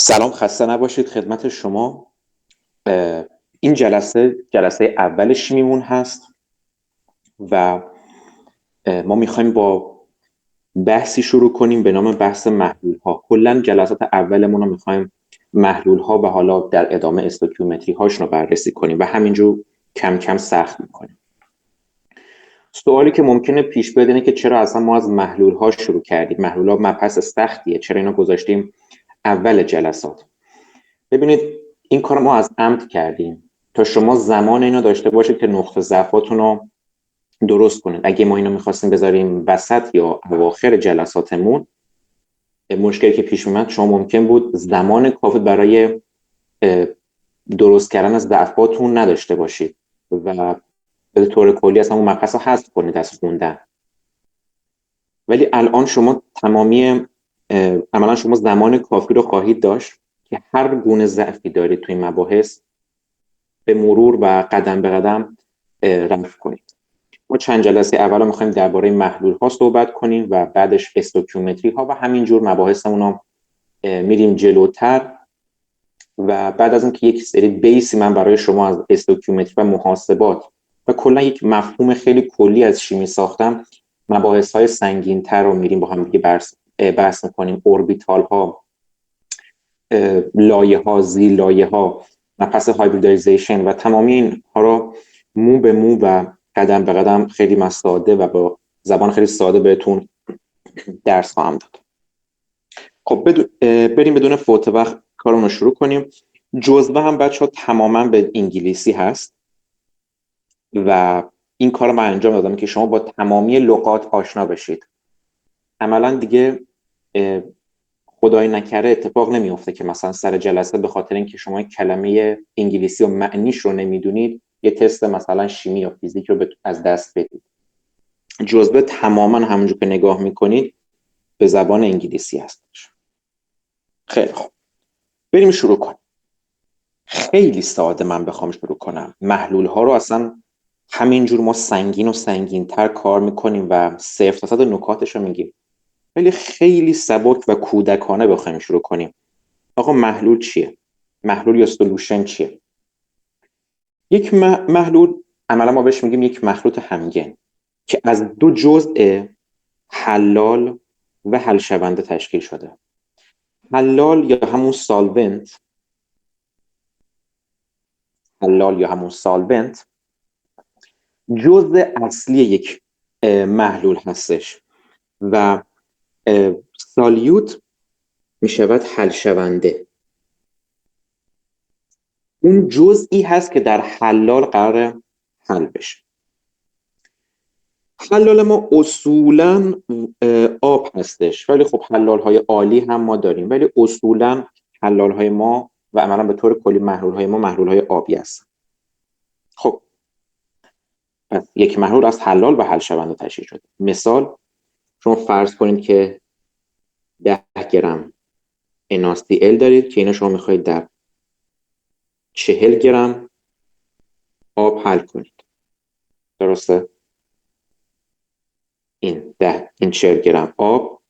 سلام، خسته نباشید خدمت شما. این جلسه اول شیمیمون هست و ما میخوایم با بحثی شروع کنیم به نام بحث محلول ها. کلا جلسات اولمون رو میخوایم محلول ها و حالا در ادامه استوکیومتری هاشون رو بررسی کنیم و همینجور کم کم سخت میکنیم. سوالی که ممکنه پیش بیاد اینه که چرا اصلا ما از محلول ها شروع کردیم؟ محلول ها مبحث سختیه، چرا اینا گذاشتیم اول جلسات؟ ببینید، این کار ما از عمد کردیم تا شما زمان اینو داشته باشید که نقطه ضعفاتون رو درست کنید. اگه ما اینو میخواستیم بذاریم وسط یا اواخر جلساتمون، مشکلی که پیش اومد شما ممکن بود زمان کافی برای درست کردن از ضعفاتون نداشته باشید و به طور کلی اصلا اون مبحث رو حذف کنید از خوندن. ولی الان شما عملا شما زمان کافی رو خواهید داشت که هر گونه ضعفی دارید توی مباحث به مرور و قدم به قدم رفع کنید. ما چند جلسه اول میخوایم درباره محلول ها صحبت کنیم و بعدش استوکیومتری ها و همینجور مباحثمون رو میریم جلوتر. و بعد از اینکه یک سری بیسی من برای شما از استوکیومتری و محاسبات و کلا یک مفهوم خیلی کلی از شیمی ساختم، مباحث های سنگین تر رو میریم با هم دیگه بحث میکنیم. اوربیتال ها، لایه ها، زیر لایه ها، مبحث هایبریدایزیشن و تمامی این ها رو مو به مو و قدم به قدم خیلی ساده و با زبان خیلی ساده بهتون درس خواهم داد. خب بریم بدون فوت وقت کارمون رو شروع کنیم. جزوه هم بچه ها تماما به انگلیسی هست و این کار رو من انجام دادم که شما با تمامی لغات آشنا بشید. عملا دیگه خدای نکره اتفاق نمیفته که مثلا سر جلسه به خاطر اینکه شما کلمه انگلیسی و معنیش رو نمیدونید یه تست مثلا شیمی یا فیزیک رو از دست بدید. جزوه تماما همونجور که نگاه میکنید به زبان انگلیسی هستش. خیلی خوب، بریم شروع کنیم. خیلی ساده من بخوام شروع کنم، محلول ها رو اصلا همینجور ما سنگین و سنگین تر کار میکنیم و 0% نکاتش رو میگیم، ولی خیلی سبک و کودکانه بخوایم شروع کنیم. آقا محلول چیه؟ محلول یا سولوشن چیه؟ یک محلول عملا ما بهش میگیم یک مخلوط همگن که از دو جزء حلال و حل شونده تشکیل شده. حلال یا همون سالونت جزء اصلی یک محلول هستش و سالیوت میشود حل شونده. اون جزئی هست که در حلال قرار حل بشه. حلال ما اصولا آب هستش، ولی خب حلال های عالی هم ما داریم، ولی اصولا حلال های ما و عملا به طور کلی محلول های ما محلول های آبی هست. خب یک محلول از حلال و حل شونده تشکیل شده. مثال، شما فرض کنید که 10 گرم NaCl دارید که اینو شما میخواید در 40 گرم آب حل کنید. درسته؟ این 40 گرم آب،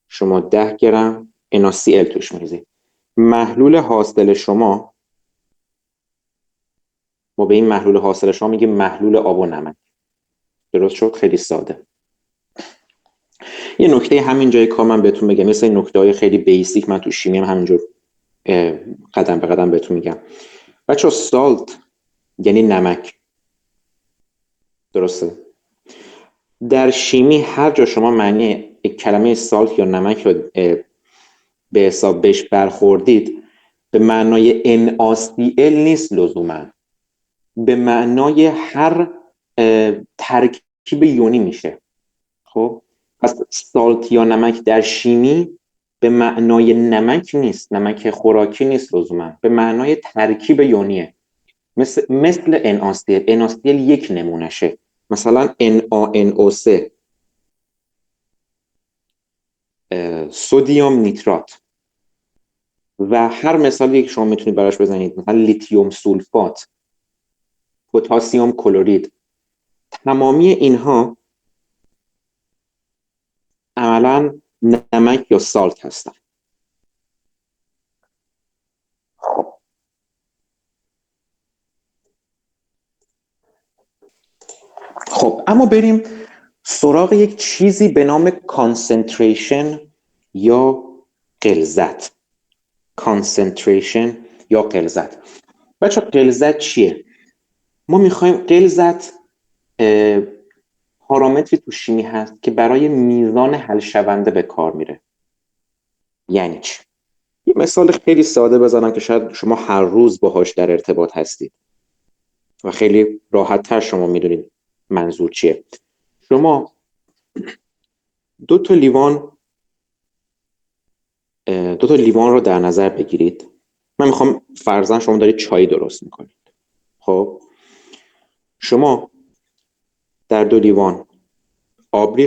شما 10 گرم NaCl توش میریزید. محلول حاصل شما، ما به این محلول حاصل شما میگیم محلول آب و نمک. درست شد؟ خیلی ساده. یه نکته همین جای کار من بهتون بگم، مثل این نکته‌های خیلی بیسیک من تو شیمی هم همینجور قدم به قدم بهتون میگم. بچه‌ها سالت یعنی نمک. درسته؟ در شیمی هر جا شما معنی کلمه سالت یا نمک رو به حساب بهش برخوردید، به معنای NaCl نیست لزوما، به معنای هر ترکیب یونی میشه. خب پس سالت یا نمک در شیمی به معنای نمک نیست، نمک خوراکی نیست لزوما، به معنای ترکیب یونیه. مثل NaCl یک نمونشه، مثلا NaNO3 سدیم نیترات، و هر مثالی که شما میتونید براش بزنید، مثلا لیتیوم سولفات، پتاسیم کلورید، تمامی اینها عملا نمک یا سالت هستن. خب اما بریم سراغ یک چیزی به نام کانسنتریشن یا غلظت. کانسنتریشن یا غلظت. بچه غلظت چیه؟ ما میخوایم غلظت پارامتری تو شیمی هست که برای میزان حل شونده به کار میره. یعنی چی؟ یه مثال خیلی ساده بزنم که شاید شما هر روز باهاش در ارتباط هستید و خیلی راحت تر شما میدونید منظور چیه. شما دو تا لیوان رو در نظر بگیرید. من میخوام فرضاً شما دارید چای درست میکنید. خب شما در 2 لیوان آب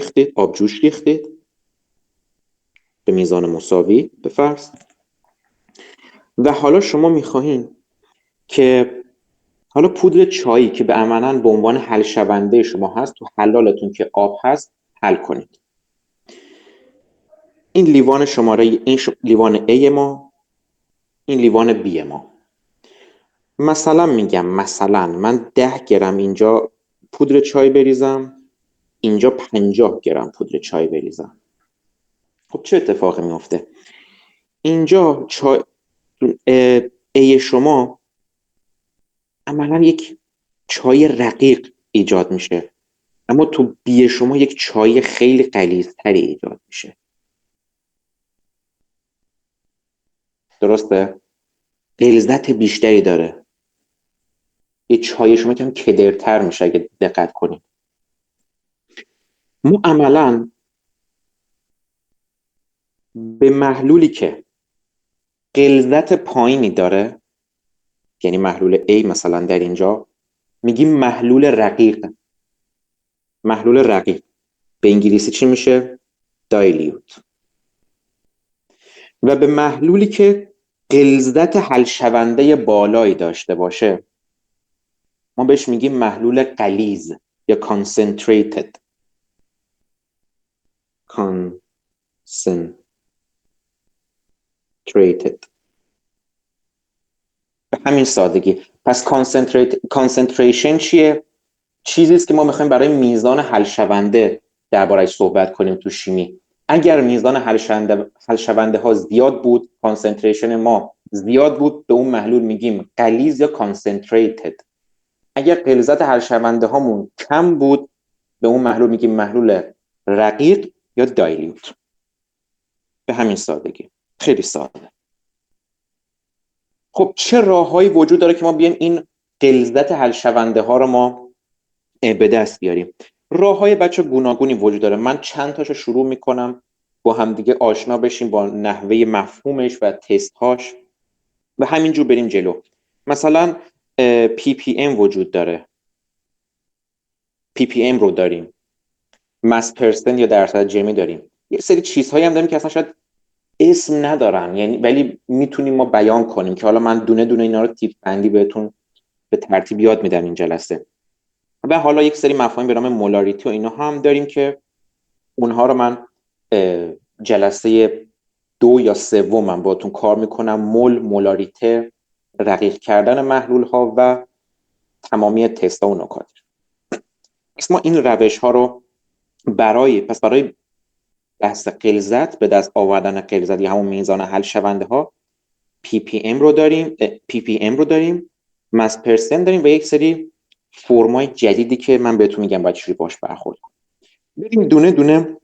جوش ریختید به میزان مساوی به فرض، و حالا شما میخواهید که حالا پودر چایی که به عملاً به عنوان حل شونده شما هست تو حلالتون که آب هست حل کنید. این لیوان لیوان A ما، این لیوان B ما. مثلا من 10 گرم اینجا پودر چای بریزم، اینجا 50 گرم پودر چای بریزم. خب چه اتفاقی میفته؟ اینجا A شما عملا یک چای رقیق ایجاد میشه، اما تو B شما یک چای خیلی غلیظتری ایجاد میشه. درسته؟ غلظت بیشتری داره. یه چای شما کم کدرتر میشه اگه دقت کنید. ما عملا به محلولی که غلظت پایینی داره، یعنی محلول A مثلا در اینجا، میگیم محلول رقیق. محلول رقیق به انگلیسی چی میشه؟ دایلیوت. و به محلولی که غلظت حل شونده بالایی داشته باشه ما بهش میگیم محلول غلیظ یا concentrated. به همین سادگی. پس concentration چیه؟ چیزی است که ما میخوایم برای میزان حل شونده درباره‌اش صحبت کنیم تو شیمی. اگر میزان حل شونده ها زیاد بود، کانسنتریشن ما زیاد بود، به اون محلول میگیم غلیظ یا concentrated. اگر غلظت حل شونده هامون کم بود، به اون محلول میگیم محلول رقیق یا دایلیوت. به همین سادگی. خیلی ساده. خب چه راههایی وجود داره که ما بیایم این غلظت حل شونده ها رو ما به دست بیاریم؟ راههای بچه گوناگونی وجود داره. من چند تاشو شروع میکنم با همدیگه آشنا بشیم با نحوه مفهومش و تست هاش و همینجور بریم جلو. مثلا PPM وجود داره. PPM رو داریم. مس پرسنت یا درصد جمعی داریم. یه سری چیزهایی هم داریم که اصلا شاید اسم ندارن، یعنی ولی میتونیم ما بیان کنیم که حالا من دونه دونه اینا رو تیپ بندی بهتون به ترتیب یاد میدم این جلسه. و حالا یک سری مفاهیم به نام مولاریتی و اینا هم داریم که اونها رو من جلسه 2 یا 3 من باهاتون کار میکنم. مولاریته، رقیق کردن محلول ها و تمامی تست ها و نکات. پس ما این روش ها رو برای بحث غلظت، به دست آوردن غلظت یا همون میزان حل شونده ها، PPM رو داریم، مس پرسنت داریم و یک سری فرمای جدیدی که من بهتون میگم باید چجوری باش برخورد کنیم. بریم دونه دونه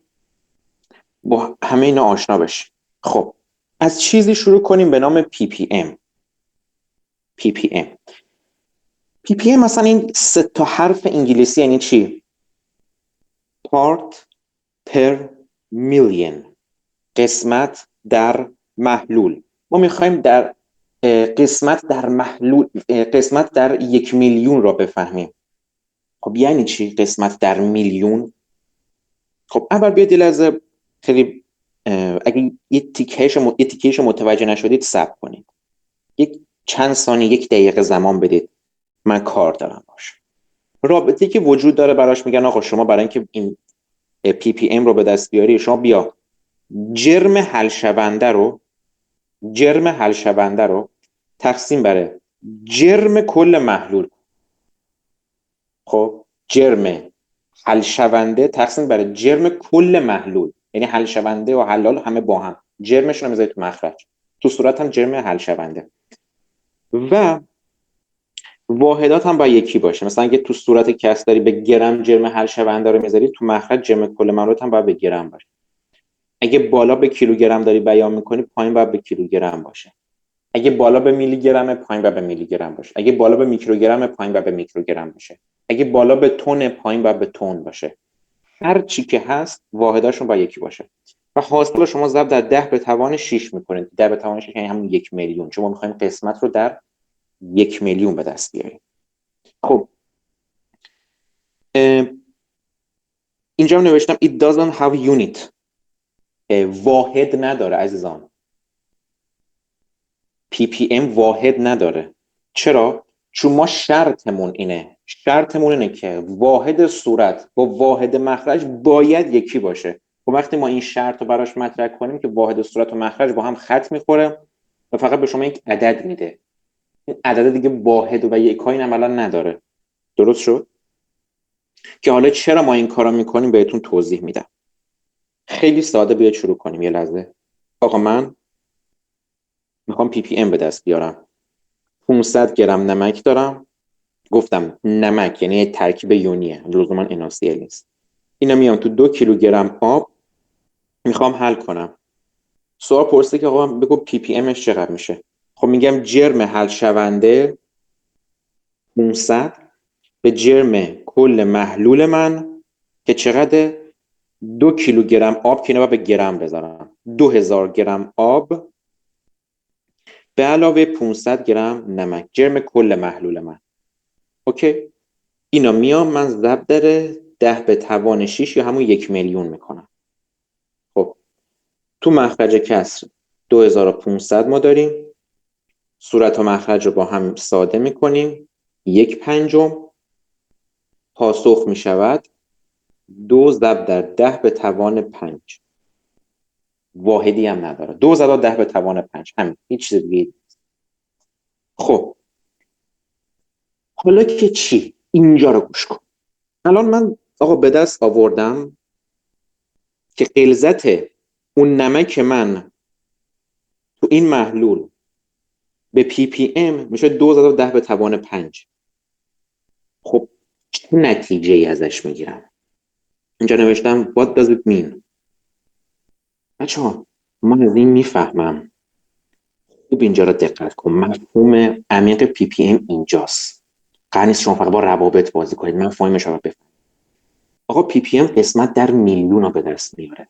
با همه اینا آشنا بشیم. خب از چیزی شروع کنیم به نام PPM. مثلا این 3 تا حرف انگلیسی یعنی چی؟ Part per million، قسمت در محلول. ما میخوایم در قسمت در 1 میلیون را بفهمیم. خب یعنی چی قسمت در میلیون؟ خب اول بیاید یه لحظه خیلی اگه یه تیکهش متوجه نشدید صبر کنید. یک چند ثانیه 1 دقیقه زمان بدید، من کار دارم باشه. رابطه‌ای که وجود داره براش میگن آقا شما برای اینکه این PPM رو به دست بیاری، شما بیا جرم حل شونده رو تقسیم بر جرم کل محلول. خب جرم حل شونده تقسیم بر جرم کل محلول، یعنی حل شونده و حلال همه با هم، جرمشون رو میذاری تو مخرج، تو صورت هم جرم حل شونده و واحدات هم باید یکی باشه. مثلا اگه تو صورت کس داری به گرم جرم حل شونده رو میذاری، تو مخرج جرم کل محلول هم باید به گرم باشه. اگه بالا به کیلوگرم داری بیان میکنی، پایین باید به کیلوگرم باشه. اگه بالا به میلی گرم، پایین باید به میلی گرم باشه. اگه بالا به میکروگرم، پایین باید به میکروگرم باشه. اگه بالا به تن، پایین باید به تن باشه. هر چی که هست واحداشون باید یکی باشه. و حاصل شما ضرب در 10 به توان 6 میکنید. 10 به توان 6 یعنی همون 1 میلیون، چون ما میخوایم قسمت رو در 1 میلیون به دست بیاریم. خب اینجا هم نوشتم it doesn't have unit. واحد نداره عزیزان. ppm واحد نداره. چرا؟ چون ما شرطمون اینه که واحد صورت با واحد مخرج باید یکی باشه. و وقتی ما این شرط رو براش مطرح کنیم که واحد صورت و مخرج با هم خط میخوره و فقط به شما یک عدد میده، این عدد دیگه واحد و یکایی عملا نداره. درست شد؟ که حالا چرا ما این کارو میکنیم بهتون توضیح میدم. خیلی ساده، بیاید شروع کنیم. یه لحظه. آقا من میخوام پی پی ام به دست بیارم. 500 گرم نمک دارم. گفتم نمک یعنی ترکیب یونیه، لزوما NaCl نیست. اینا میام تو 2 کیلوگرم آب میخوام حل کنم. سوال پرسیده که آقا بگو پی پی امش چقدر میشه. خب میگم جرم حل شونده 500 به جرم کل محلول من که چقدر 2 کیلوگرم آب، که اینا به گرم بذارم، 2000 گرم آب به علاوه 500 گرم نمک، جرم کل محلول من. اوکی، اینا میام من ضرب در 10 به توان 6 یا همون 1 میلیون میکنم. خب تو مخرج کسر 2500 ما داریم، صورت و مخرج رو با هم ساده میکنیم، 1/5 پاسخ میشود 2 ضرب در 10 به توان 5. واحدی هم نداره، 2 ضرب در 10 به توان 5، همین، هیچ چیز دیگه. خب حالا که چی؟ اینجا رو گوش کن. الان من آقا به دست آوردم که غلظت اون نمک من تو این محلول به پی پی ام میشه 2 ضرب 10 به توان 5. خب چه نتیجه ای ازش میگیرم؟ اینجا نوشتم what does it mean. بچه‌ها من از این میفهمم. خوب اینجا رو دقت کن. مفهوم عمیق پی پی ام اینجاست. قرار نیست شما فقط با روابط بازی کنید، من فهمش رو بفهم. آقا پی پی ام قسمت در میلیون رو به دست میاره.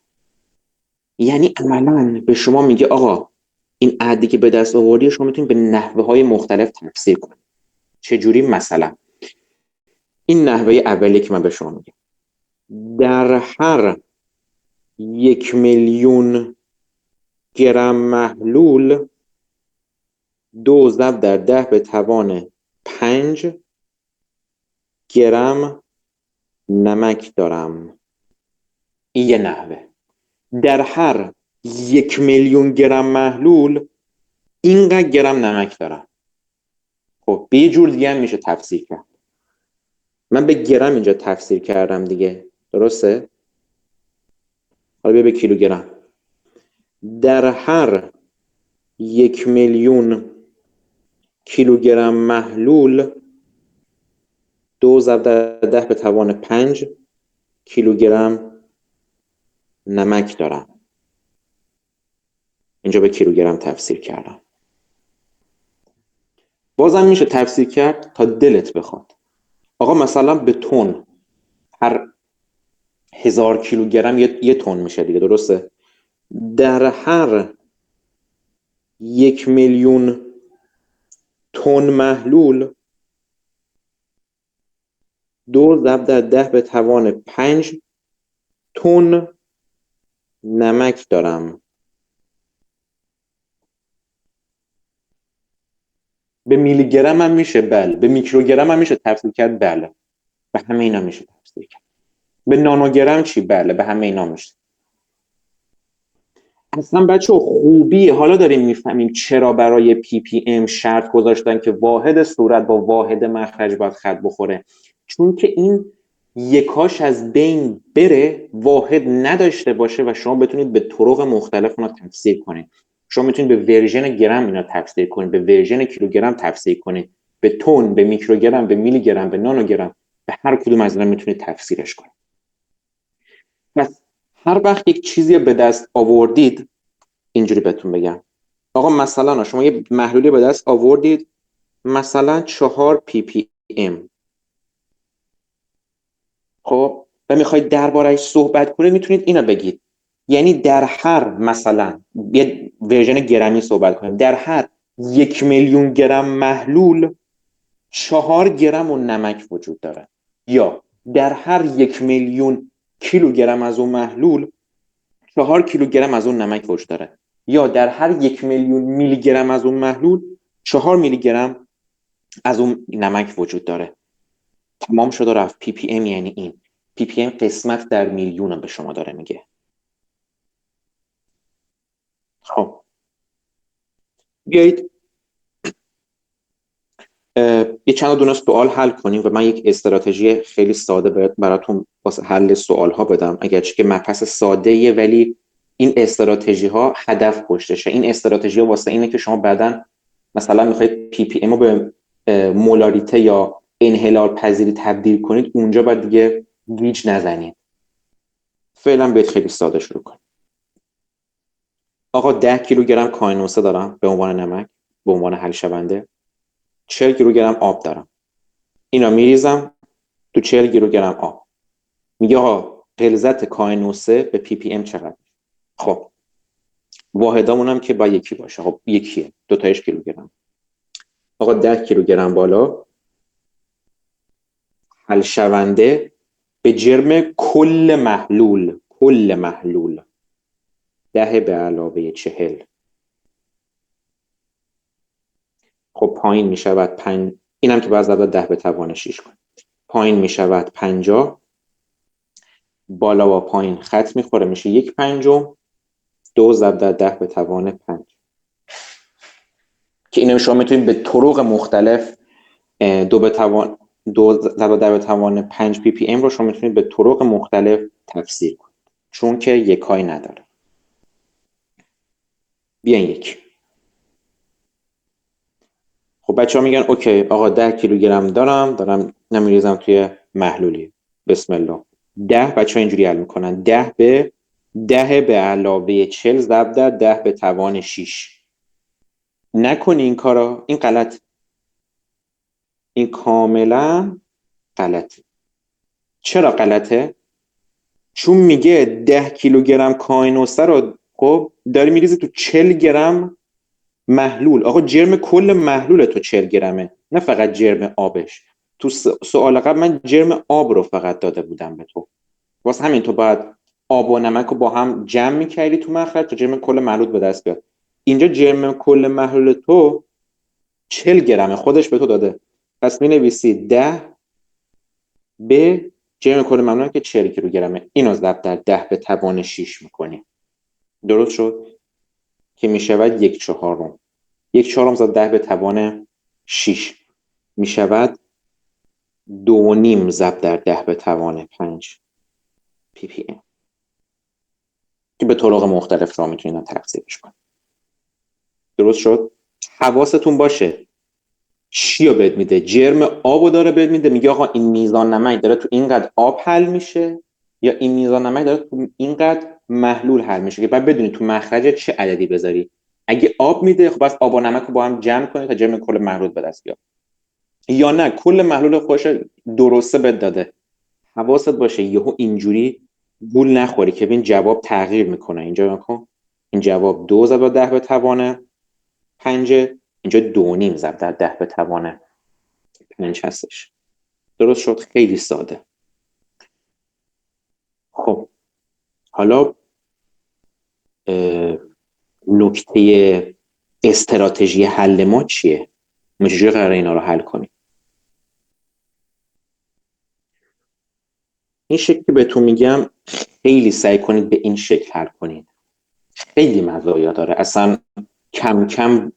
یعنی عملاً به شما میگه آقا این عددی که به دست آوردی شما میتونید به نحوه‌های مختلف تفسیر کنید. چجوری؟ مثلا این نحوه اولی که من به شما میگم، در هر 1 میلیون گرم محلول 2 ضرب در 10 به توان 5 گرم نمک دارم. این یه نحوه. در هر 1 میلیون گرم محلول اینقدر گرم نمک دارم. خب به یه جور دیگه هم میشه تفسیر کرد. من به گرم اینجا تفسیر کردم دیگه، درسته؟ حالا بیا به کیلوگرم. در هر 1 میلیون کیلوگرم محلول 2 ضرب در 10 به توان 5 کیلوگرم نمک دارم. اینجا به کیلوگرم تفسیر کردم. بازم میشه تفسیر کرد تا دلت بخواد. آقا مثلا به تن، هر 1000 کیلوگرم یه تن میشه دیگه، درسته؟ در هر 1 میلیون تن محلول 2 ضرب در 10 به توان 5 تن نمک دارم. به میلی گرم هم میشه، بله. به میکروگرم هم میشه تفسیر کرد، بله. به همه اینا میشه تفسیر کرد. به نانوگرم چی؟ بله، به همه اینا میشه. اصلا بچه خوبی حالا داریم میفهمیم چرا برای پی پی ام شرط گذاشتن که واحد صورت با واحد مخرج باید خط بخوره، چون که این یکاش از بین بره، واحد نداشته باشه و شما بتونید به طرق مختلف اونا تفسیر کنید. شما میتونید به ورژن گرم اینا تفسیر کنید، به ورژن کیلوگرم تفسیر کنید، به تن، به میکروگرم، به میلی گرم، به نانوگرم، به هر کدوم از اینا میتونید تفسیرش کنید. پس هر وقت یک چیزی به دست آوردید، اینجوری بهتون بگم، آقا مثلا شما یه محلولی به دست آوردید، مثلا 4 پی پی ام، خب و میخواید دربارهش صحبت کنید، میتونید اینو بگید، یعنی در هر، مثلا یه ورژن گرمی صحبت کنیم، در هر 1,000,000 گرم محلول 4 گرم و نمک وجود داره، یا در هر 1,000,000 کیلوگرم از اون محلول 4 کیلوگرم از اون نمک وجود داره، یا در هر 1,000,000 میلی گرم از اون محلول 4 میلی گرم از اون نمک وجود داره. تمام شد و رفت. پی پی ام یعنی این. پی پی ام قسمت در میلیون به شما داره میگه. خب بیایید یه چند دونه سوال حل کنیم و من یک استراتژی خیلی ساده براتون واسه حل سوال ها بدم، اگرچه که مبحث ساده ایه ولی این استراتژی ها هدف پشتشه. این استراتژی ها واسه اینه که شما بعداً مثلا میخواید پی پی ام رو به مولاریته یا انحلال پذیری تبدیل کنید، اونجا باید دیگه گیج نزنید. فعلا بیاید خیلی ساده شروع کنیم. آقا 10 کیلوگرم کاهنوسه دارم به عنوان نمک، به عنوان حل شونده. 40 کیلوگرم آب دارم. اینا میریزم تو 40 کیلوگرم آب. میگه آقا غلظت کاهنوسه به پی پی ام چقدر؟ خب واحدامون هم که با یکی باشه. خب یکیه، دو تایش کیلوگرم. آقا 10 کیلوگرم بالا، حل شونده به جرم کل محلول 10 به علاوه 40. خب پایین می شود 5. اینم که باید ضرب 10 به توان 6 کنیم. پایین می شود 50. بالا با پایین خط میخوره، میشه 1/5. 2 ضرب در 10 به توان 5 که اینو شما میتونید به طرق مختلف 2 ضرب در به توان 5 پی پی ام رو شما میتونید به طرق مختلف تفسیر کنید، چون که یکایی نداره. بیاین یک. خب بچه ها میگن اوکی آقا 10 کیلوگرم دارم نمیریزم توی محلولی. بسم الله. 10 بچه ها اینجوری حل میکنن. 10 به علاوه 40 ضرب در 10 به توان 6. نکنی این کارا، این غلط، این کاملا غلطه. چرا غلطه؟ چون میگه 10 کیلوگرم کاهنوسه رو خب داری میریزی تو 40 گرم محلول. آقا جرم کل محلول تو 40 گرمه، نه فقط جرم آبش. تو سوال قبل من جرم آب رو فقط داده بودم به تو، واسه همین تو باید آب و نمک رو با هم جمع میکردی تو مخرج تا جرم کل محلول به دست بیاد. اینجا جرم کل محلول تو 40 گرمه، خودش به تو داده، پس مینویسی 10 به جرم کل محلول که 40 کیلوگرمه، اینو ضرب در 10 به توان 6 میکنی. درست شد که میشود 1/4. 1/4 ضرب 10 به توان 6 میشود 2.5 ضرب در 10 به توان 5 پی پی ام که به طرق مختلف را میتونید تفسیرش کنید. درست شد؟ حواستون باشه چی رو بهت میده؟ جرم آب داره بهت میده، میگه آقا این میزان نمک داره تو اینقدر آب حل میشه، یا این میزان نمک داره تو اینقدر محلول حل میشه، که بعد بدونی تو مخرج چه عددی بذاری. اگه آب میده خب بس آب و نمک رو با هم جمع کنید تا جرم کل محلول به دست بیاد، یا نه کل محلول خودش درسته بهت داده. حواست باشه یهو اینجوری گول نخوری که ببین جواب تغییر میکنه. اینجا نکن، این جواب 2 ضرب 10 به توان 5، اینجا 2.5 ضرب در 10 به توان 5 هستش. درست شد؟ خیلی ساده. خب حالا نکته استراتژی حل ما چیه؟ ما چجوری قراره اینا رو حل کنیم؟ این شکلی بهتون میگم خیلی سعی کنید به این شکل حل کنید. خیلی مزایا داره. اصلا کم کم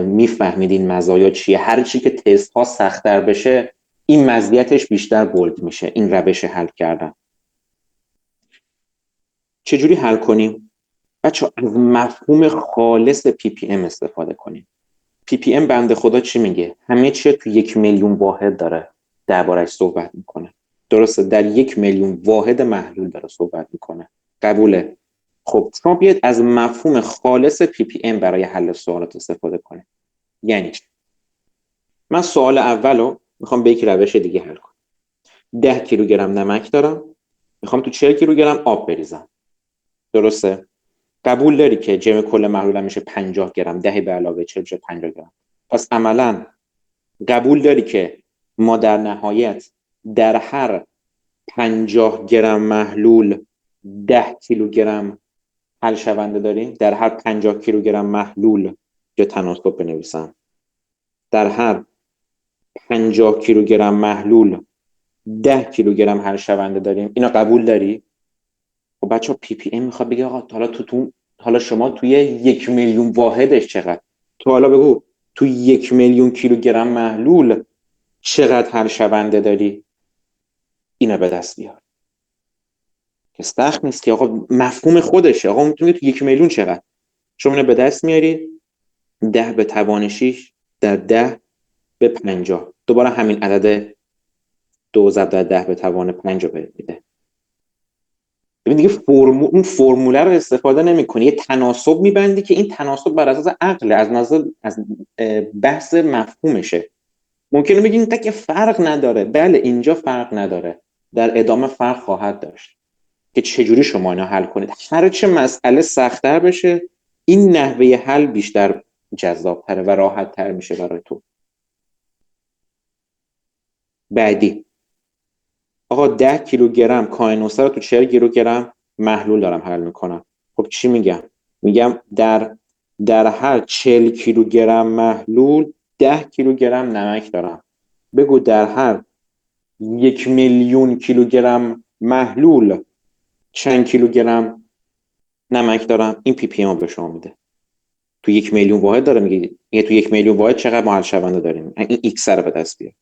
میفهمید این مزایا چیه. هر چی که تست ها سخت‌تر بشه این مزیتش بیشتر بولد میشه، این روش حل کردن. چجوری حل کنیم؟ بچه از مفهوم خالص پی پی ام استفاده کنیم. پی پی ام بنده خدا چی میگه؟ همه چی تو 1,000,000 واحد داره درباره‌اش صحبت میکنه. درسته؟ در 1,000,000 واحد محلول داره صحبت میکنه. قبوله؟ خب شما بیاید از مفهوم خالص پی پی ام برای حل سوالات استفاده کنید. یعنی چی؟ من سوال اولو میخوام به یک روش دیگه حل کنم. 10 کیلوگرم نمک دارم، میخوام تو 40 کیلوگرم آب بریزم. درسته؟ قبول داری که جمع کل محلولم میشه 50 گرم، 10 به علاوه 40 میشه 50 گرم. پس عملاً قبول داری که ما در نهایت در هر 50 گرم محلول 10 کیلوگرم حل شونده داریم؟ در هر 50 کیلوگرم محلول، یا تناسب بنویسم، در هر 50 کیلوگرم محلول 10 کیلوگرم حل شونده داریم. اینا قبول داری؟ خب بچه پی پی ام میخواد بگه آقا حالا شما توی 1,000,000 واحدش چقدر؟ تو حالا بگو تو 1,000,000 کیلوگرم محلول چقدر حل شونده داری؟ اینو به دست بیار. که سخت نیست که آقا، مفهوم خودشه. آقا میتونه تو 1,000,000 چقدر؟ شما اینو به دست میاری 10 به توان 6 در 10 به 50. دوباره همین عدد 2 ضرب در 10 به توان 5 رو بهت میده. ببین دیگه اون فرموله رو استفاده نمی‌کنی، یه تناسب میبندی که این تناسب بر اساس عقل، از بحث مفهومشه. ممکنه بگین که فرق نداره. بله اینجا فرق نداره، در ادامه فرق خواهد داشت که چجوری شما اینا حل کنید. هر چه مسئله سخت‌تر بشه این نحوه حل بیشتر جذاب‌تره و راحت‌تر میشه برای تو. بعدی آقا 10 کیلوگرم کائنوسه رو تو 40 کیلوگرم محلول دارم حل میکنم. خب چی میگم؟ میگم در هر 40 کیلوگرم محلول 10 کیلوگرم نمک دارم. بگو در هر 1,000,000 کیلوگرم محلول چند کیلوگرم نمک دارم؟ این پی پی ام به شما میده. تو 1,000,000 واحد داره میگه تو 1,000,000 واحد چقدر ما حل شونده داریم. این ایکس رو به دست بیار.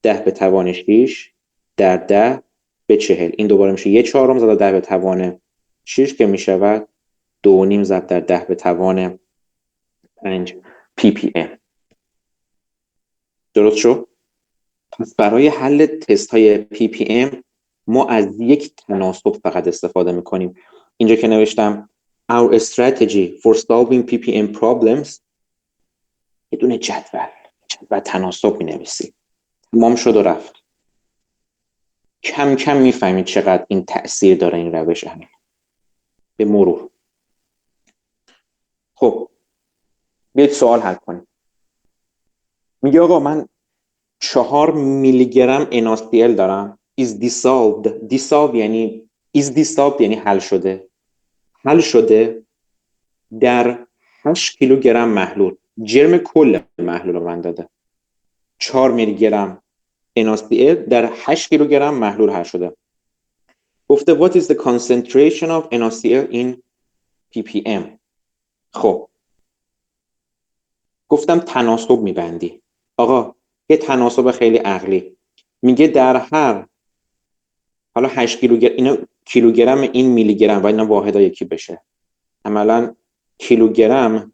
10 به توان 6 در 10 به 40. این دوباره میشه 1/4 ضرب 10 به توان 6 که میشود 2.5 ضرب در 10 به توان 5 پی پی ام. درست شد؟ پس برای حل تست های پی پی ام ما از یک تناسب فقط استفاده میکنیم. اینجا که نوشتم our strategy for solving PPM problems، یه دونه جدول تناسب می نویسی. تمام شد و رفت. کم کم میفهمید چقدر این تأثیر داره این روش حل. به مرور. خب بیاید سوال حل کنیم. میگه آقا من 4 میلی گرم NaCl دارم is dissolved یعنی حل شده در 8 کیلوگرم محلول. جرم کل محلول رو من داده. 4 میلی گرم NaCl در 8 کیلوگرم محلول حل شده. گفته what is the concentration of NaCl in ppm. خب گفتم تناسب میبندی. آقا یه تناسب خیلی عقلی میگه در هر، حالا 8 کیلوگرم، اینا کیلوگرم این میلی گرم و اینا واحدا یکی بشه. عملا کیلوگرم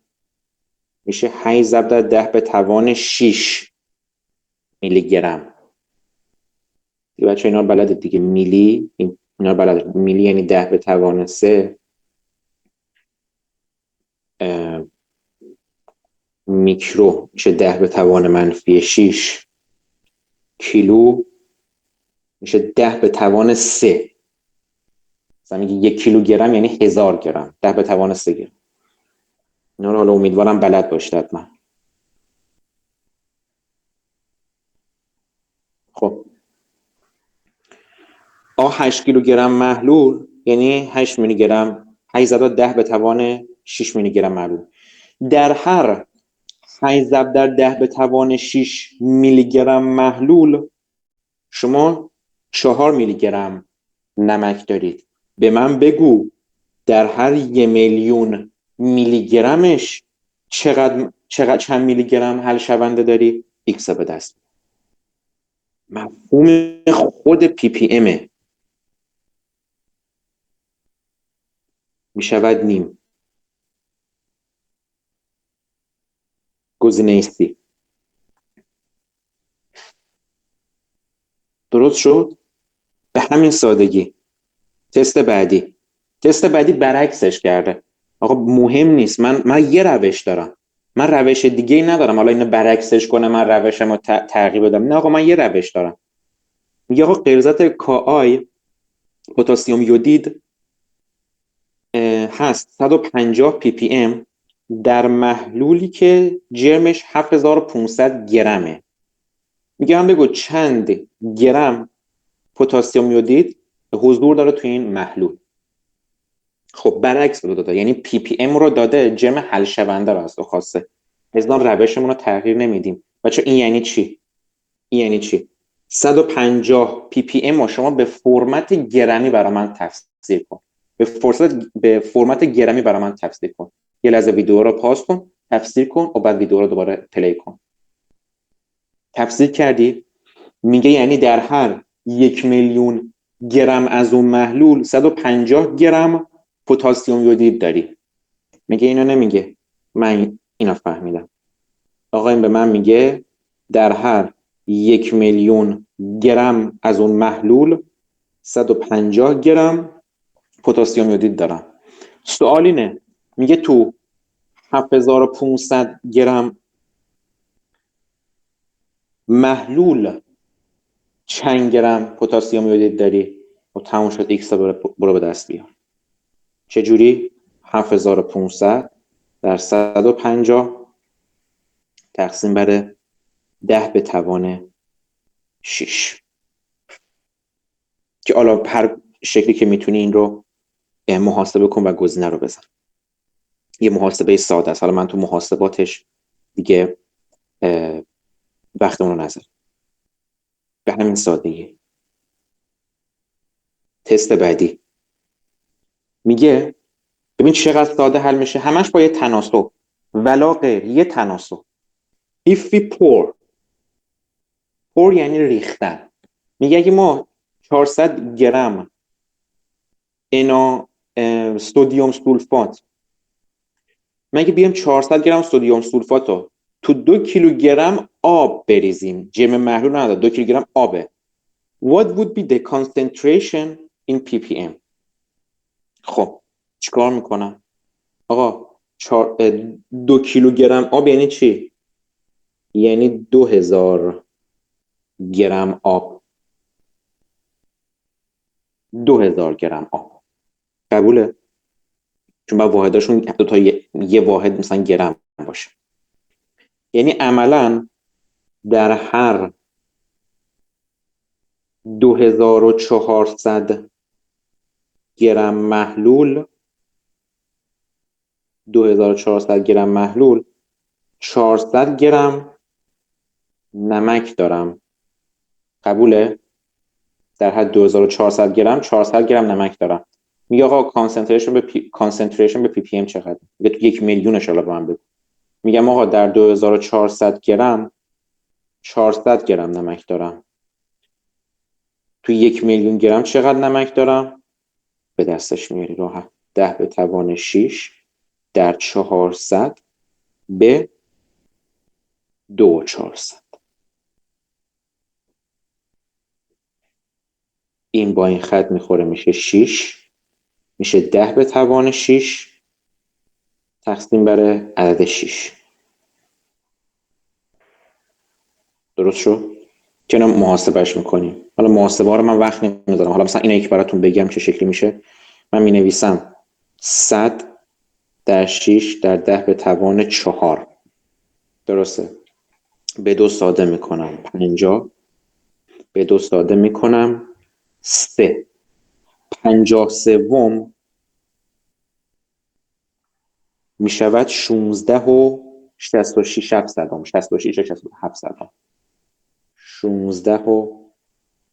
میشه 8 ضرب در 10 به توان 6 میلی گرم. دیگه بچه اینا رو بلد دیگه. میلی، اینا رو بلد. میلی یعنی 10 به توان 3. میکرو میشه 10 به توان منفی 6. کیلو میشه 10 به توان 3. مثلا میگه 1 کیلوگرم یعنی 1000 گرم، 10 به توان 3 گرم. اینا رو حالا امیدوارم بلد باشید حتما. خب 8 کیلوگرم محلول یعنی 8 میلی گرم، 8 ضرب 10 به توان 6 میلی گرم محلول. در هر 8 ضرب در 10 به توان 6 میلی گرم محلول شما 4 میلی گرم نمک دارید. به من بگو در هر 1,000,000 میلی گرمش چند میلی گرم حل شونده داری؟ ایکس به دست. مفهوم خود پی پی امه. میشود نیم. گزینه سی. درست شد؟ به همین سادگی. تست بعدی برعکسش کرده. آقا مهم نیست، من یه روش دارم، من روش دیگه ای ندارم حالا اینو برعکسش کنه من روشمو تغییر بدم. نه آقا من یه روش دارم. میگه آقا غلظت کاآی پتاسیم یودید هست 150 پی پی ام در محلولی که جرمش 7500 گرمه. میگه هم بگو چند گرم پتاسیم یودید حضور داره توی این محلول. خب برعکس رو داده، یعنی پی پی ام رو داده، جرم حل شونده رو از تو خواسته. ازدان روشمون رو تغییر نمیدیم. بچه این یعنی چی؟ این یعنی چی؟ 150 پی پی ام رو شما به فرمت گرمی برای من تفسیر کن. به فرمت گرمی برای من تفسیر کن. یه لحظه ویدیو رو پاس کن، تفسیر کن و بعد ویدیو رو دوباره پلی کن. تفسیر کردی؟ میگه یعنی در هر 1,000,000 گرم از اون محلول 150 گرم پتاسیم یودید داری. میگه اینو نمیگه، من اینو فهمیدم. آقا این به من میگه در هر 1,000,000 گرم از اون محلول 150 گرم پتاسیم یودید دارم. سوال اینه، میگه تو 7500 گرم محلول چند گرم پتاسیم یودید داری؟ و تموم شد، ایکس برو به دست بیار. چجوری؟ 7500 در 150 تقسیم بر 10 به توان 6 که حالا هر شکلی که میتونی این رو محاسبه کن و گزینه رو بزن. یه محاسبه ساده است، حالا من تو محاسباتش دیگه وقتمون رو نذارم. به همین سادگی. تست بعدی میگه ببین چقدر ساده حل میشه، همش با یه تناسب ولا غیر، یه تناسب. if we pour یعنی ریختن. میگه اگه ما 400 گرم سدیم سولفات، مگه بیام 400 گرم سدیم سولفات رو تو 2 کیلوگرم آب بریزیم، جرم محلول نداره، 2 کیلوگرم آبه. What would be the concentration in ppm؟ خب چیکار میکنم؟ آقا 2 کیلوگرم آب یعنی چی؟ یعنی 2000 گرم آب. 2000 گرم آب. قبوله؟ چون با واحداشون دو تا یه واحد مثلا گرم باشه. یعنی عملاً در هر 2400 گرم محلول 2400 گرم محلول 400 گرم نمک دارم. قبوله؟ در حد 2400 گرم 400 گرم نمک دارم. میگه آقا کانسنتریشن به پی پی ام چقدر؟ میگه تو 1,000,000 به من بگو. میگم آقا در 2400 گرم 400 گرم نمک دارم. تو 1,000,000 گرم چقدر نمک دارم؟ به دستش میاری راحت. 10 به توان 6 در 400 به 2400. این با این خط میخوره میشه 6، میشه 10 به توان 6 تقسیم بر عدد 6. درست شد؟ که اینا محاسبهش میکنیم. حالا محاسبه ها رو من وقت نمیذارم، حالا مثلا اینو یک براتون بگم چه شکلی میشه. من مینویسم 100 در 6 در 10 به توان 4. درسته؟ به 2 ساده میکنم 50، به 2 ساده میکنم 3. 50 میشود 16 و 66 700. 66 و 67 صدم. 16 و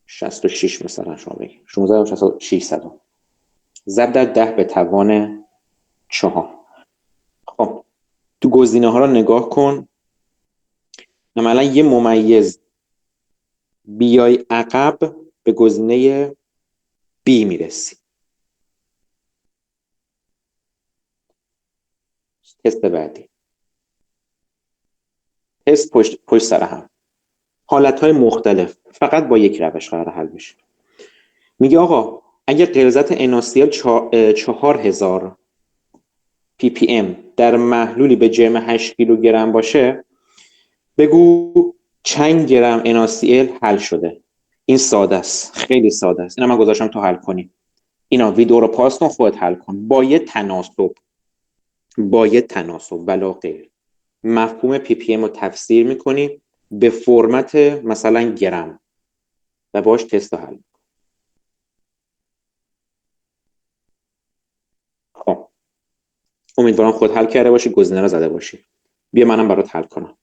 66 مثلا شما بگید 16 و 66 صدم. ضرب در 10 به توان 4. خب تو گزینه ها رو نگاه کن. عملا یه ممیز بیای عقب به گزینه B میرسی. تست بعدی. تست پشت سر هم. حالتهای مختلف فقط با یک روش قرار حل بشه. میگه آقا اگه غلظت NaCl 4000 ppm در محلولی به جرم 8 کیلوگرم باشه، بگو چند گرم NaCl حل شده. این ساده است، خیلی ساده است. اینا من گذاشتم تو حل کنی. اینا ویدیو رو پاس کن، خودت حل کن با یه تناسب ولا غیر. مفهوم PPM رو تفسیر میکنی به فرمت مثلا گرم و باش تست حل. خب امیدوارم خود حل کرده باشی، گزینه رو زده باشی. بیا منم برات حل کنم.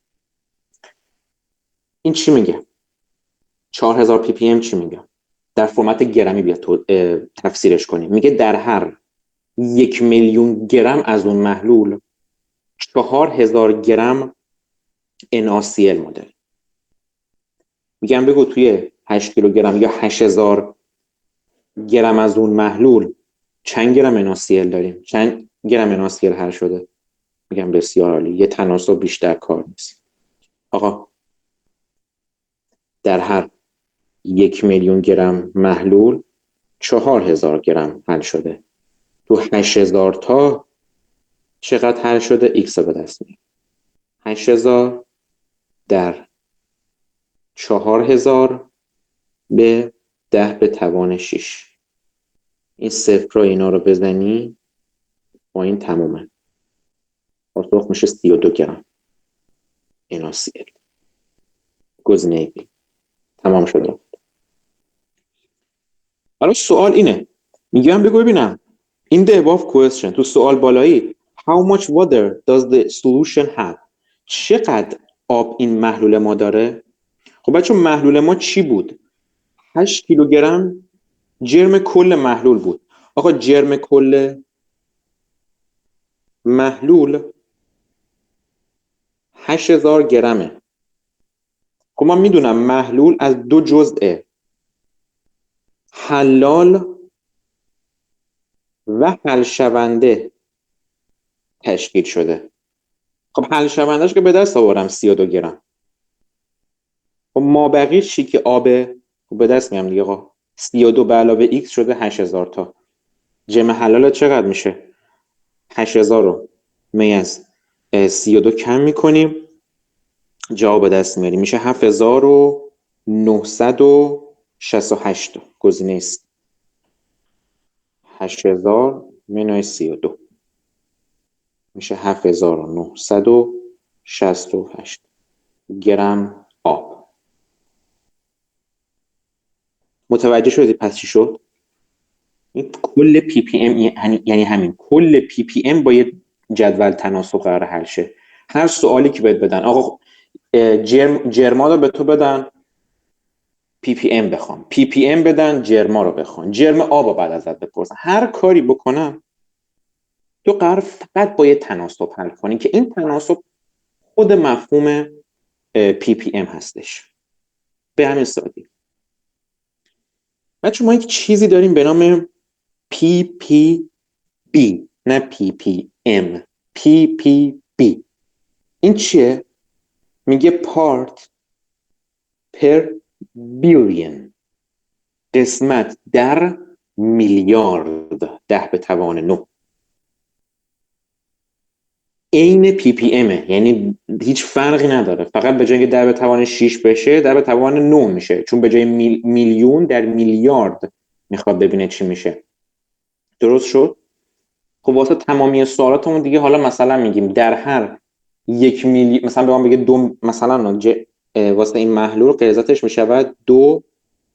این چی میگه؟ 4000 ppm چی میگه؟ در فرمت گرمی بیا تفسیرش کنیم. میگه در هر 1,000,000 گرم از اون محلول 4000 گرم NaCl ما داریم. میگم بگو توی 8 کیلوگرم یا 8000 گرم از اون محلول چند گرم NaCl داریم؟ چند گرم NaCl حل شده؟ میگم بسیار عالی. یه تناسب بیشتر کار نیست. آقا در هر 1,000,000 گرم محلول 4000 گرم حل شده. تو 8000 تا چقدر حل شده؟ X رو به دست میاریم. 8000 در 4000 به 10 به توان 6. این صفر اینا رو بزنی با این تمومه. پاسخ میشه 32 گرم NaCl. گزینه B تمام شده. حالا سوال اینه، میگم بگو ببینم in the above question تو سوال بالایی how much water does the solution have؟ چقدر آب این محلول ما داره؟ خب بچه محلول ما چی بود؟ 8 کیلوگرم جرم کل محلول بود. آقا جرم کل محلول 8000 گرمه. خب من میدونم محلول از دو جزء حلال و حل شونده تشکیل شده. خب حل شوندهش که به دست آورم 32 گرم. خب مابقی چی که آبه؟ خب به دست میام دیگه آقا. 32 به علاوه x شده 8000 تا. جمع حلال چقدر میشه؟ 8000 رو می از 32 کم میکنیم، جواب به دست میاریم. میشه 7968. گزینه است. 8000 منهای 32 میشه 7968 گرم آب. متوجه شدی پس چی شد؟ این کل پی پی ام یعنی همین کل پی پی ام با یه جدول تناسب قرار حل شه. هر سوالی که بهت بدن آقا جرما رو به تو بدن پی پی ام بخوام، پی پی ام بدن جرما رو بخوان، جرم آب رو بعد ازت بپرسن، هر کاری بکنم تو قرار فقط با یه تناسب حل کنی که این تناسب خود مفهوم پی پی ام هستش. به همین سادگی. بچه ما یک چیزی داریم به نام پی پی بی، نه پی پی ام، پی پی بی. این چیه؟ میگه پارت پر بیلیون، قسمت در میلیارد 10 به توان 9. عین پی پی امه، یعنی هیچ فرقی نداره، فقط به جای اینکه 10 به توان 6 بشه 10 به توان 9 میشه، چون به جای میلیون در میلیارد میخواد ببینه چی میشه. درست شد؟ خب واسه تمامی سوالاتمون دیگه حالا مثلا میگیم در هر 1,000,000 مثلا به من بگه دو، مثلا واسه این محلول غلظتش میشود 2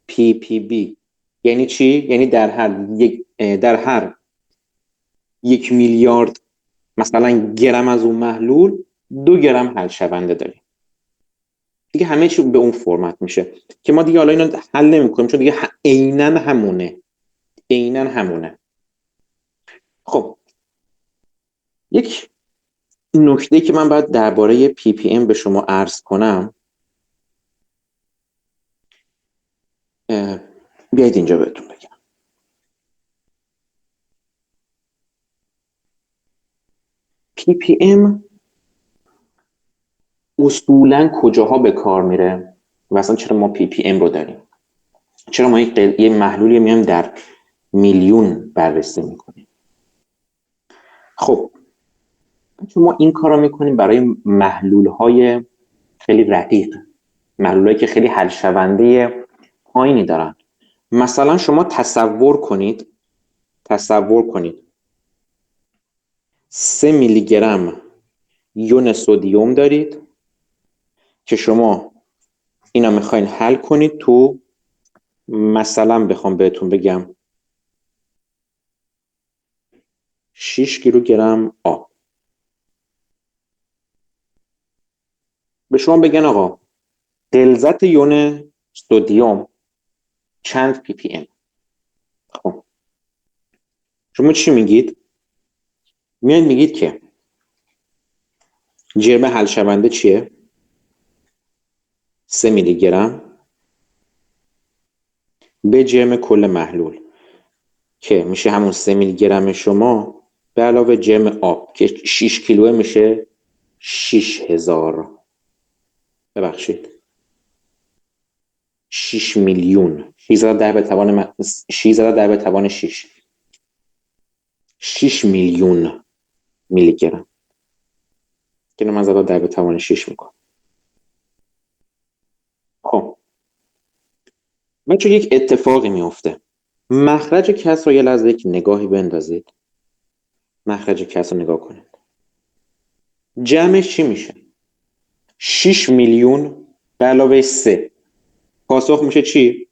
پی پی بی. یعنی چی؟ یعنی در هر 1,000,000,000 مثلا گرم از اون محلول 2 گرم حل شونده داریم. دیگه همه چی به اون فرمت میشه که ما دیگه حالا اینو حل نمی‌کنیم چون دیگه عیناً همونه. خب یک نکته که من باید درباره PPM به شما عرض کنم، بیایید اینجا بهتون بگم. PPM اصولاً کجاها به کار میره و اصلا چرا ما PPM رو داریم؟ چرا ما یه محلولی میایم در میلیون بررسی میکنیم؟ خب چون ما این کار رو میکنیم برای محلول‌های خیلی رقیق، محلول‌هایی که خیلی حل شونده پایینی دارن. مثلا شما تصور کنید 3 میلی گرم یون سدیم دارید که شما اینا میخواین حل کنید تو، مثلا بخوام بهتون بگم 6 کیلوگرم آب. به شما بگن آقا غلظت یون سدیم چند PPM. خب شما چی میگید؟ میگید که جرم حل شونده چیه؟ 3 میلی گرم به جرم کل محلول که میشه همون 3 میلی گرم شما به علاوه جرم آب که 6 کیلوه میشه 6000. ببخشید 6 میلیون 6 به توان 6 6 میلیون میلی گرم که من زدم 10 به توان 6 میکنم. خب بچه یک اتفاقی میفته. مخرج کسر رو یه لحظه یک نگاهی بندازید. مخرج کسر رو نگاه کنید. جمعش چی میشه؟ 6 میلیون به علاوه 3. پاسخ میشه چی؟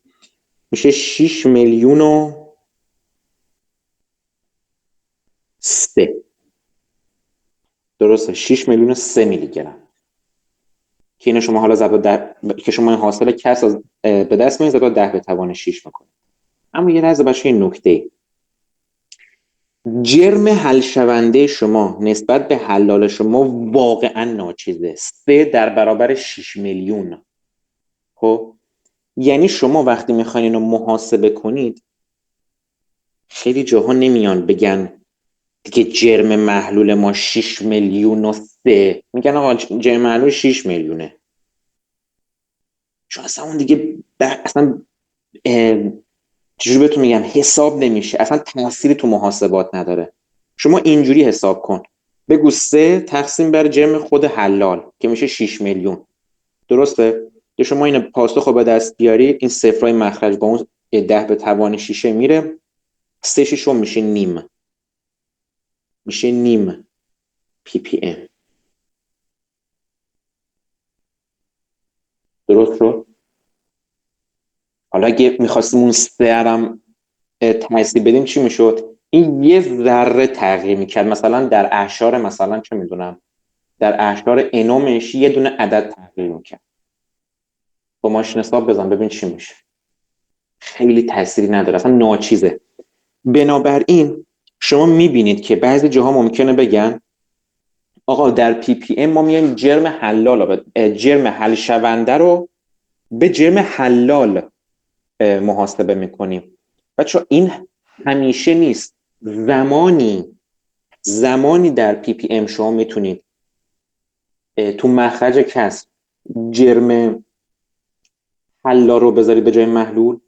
میشه 6 میلیون و 3. درسته؟ 6 میلیون و 3 میلی گرم که اینو شما حالا که شما این حاصل کسر به دست میارید ضرب 10 به توان 6 میکنید. اما یه لحظه بچه این نکته، جرم حل شونده شما نسبت به حلال شما واقعا ناچیزه. 3 در برابر 6 میلیون. خب یعنی شما وقتی میخواین اینو محاسبه کنید خیلی جاها نمیان بگن دیگه جرم محلول ما 6 میلیون و 3، میگن آقا جرم محلول 6 میلیونه. چون اصلا اون دیگه اصلا چجوری بهتون میگم حساب نمیشه، اصلا تأثیری تو محاسبات نداره. شما اینجوری حساب کن، بگو 3 تقسیم بر جرم خود حلال که میشه 6 میلیون. درسته؟ که شما این پاسخ رو به دست بیاری، این صفرهای مخرج با اون 10 به توان 6 میره، 3 شیشم میشه نیم. میشه نیم PPM. درست شد؟ حالا اگه میخواستیم اون 3 هم تحصیل بدیم چی میشد؟ این یه ذره تغییر میکرد، مثلا در اعشار، مثلا چه میدونم در اعشار انومش یه دونه عدد تغییر میکرد. با ماشین حساب بزن ببین چی میشه. خیلی تأثیری نداره، اصلا ناچیزه. بنابراین شما میبینید که بعضی جاها ممکنه بگن آقا در PPM ما میایم جرم حل شونده رو به جرم حلال محاسبه میکنیم. بچه این همیشه نیست. زمانی در PPM شما میتونید تو مخرج کسر جرم حلال رو بذارید به جای محلول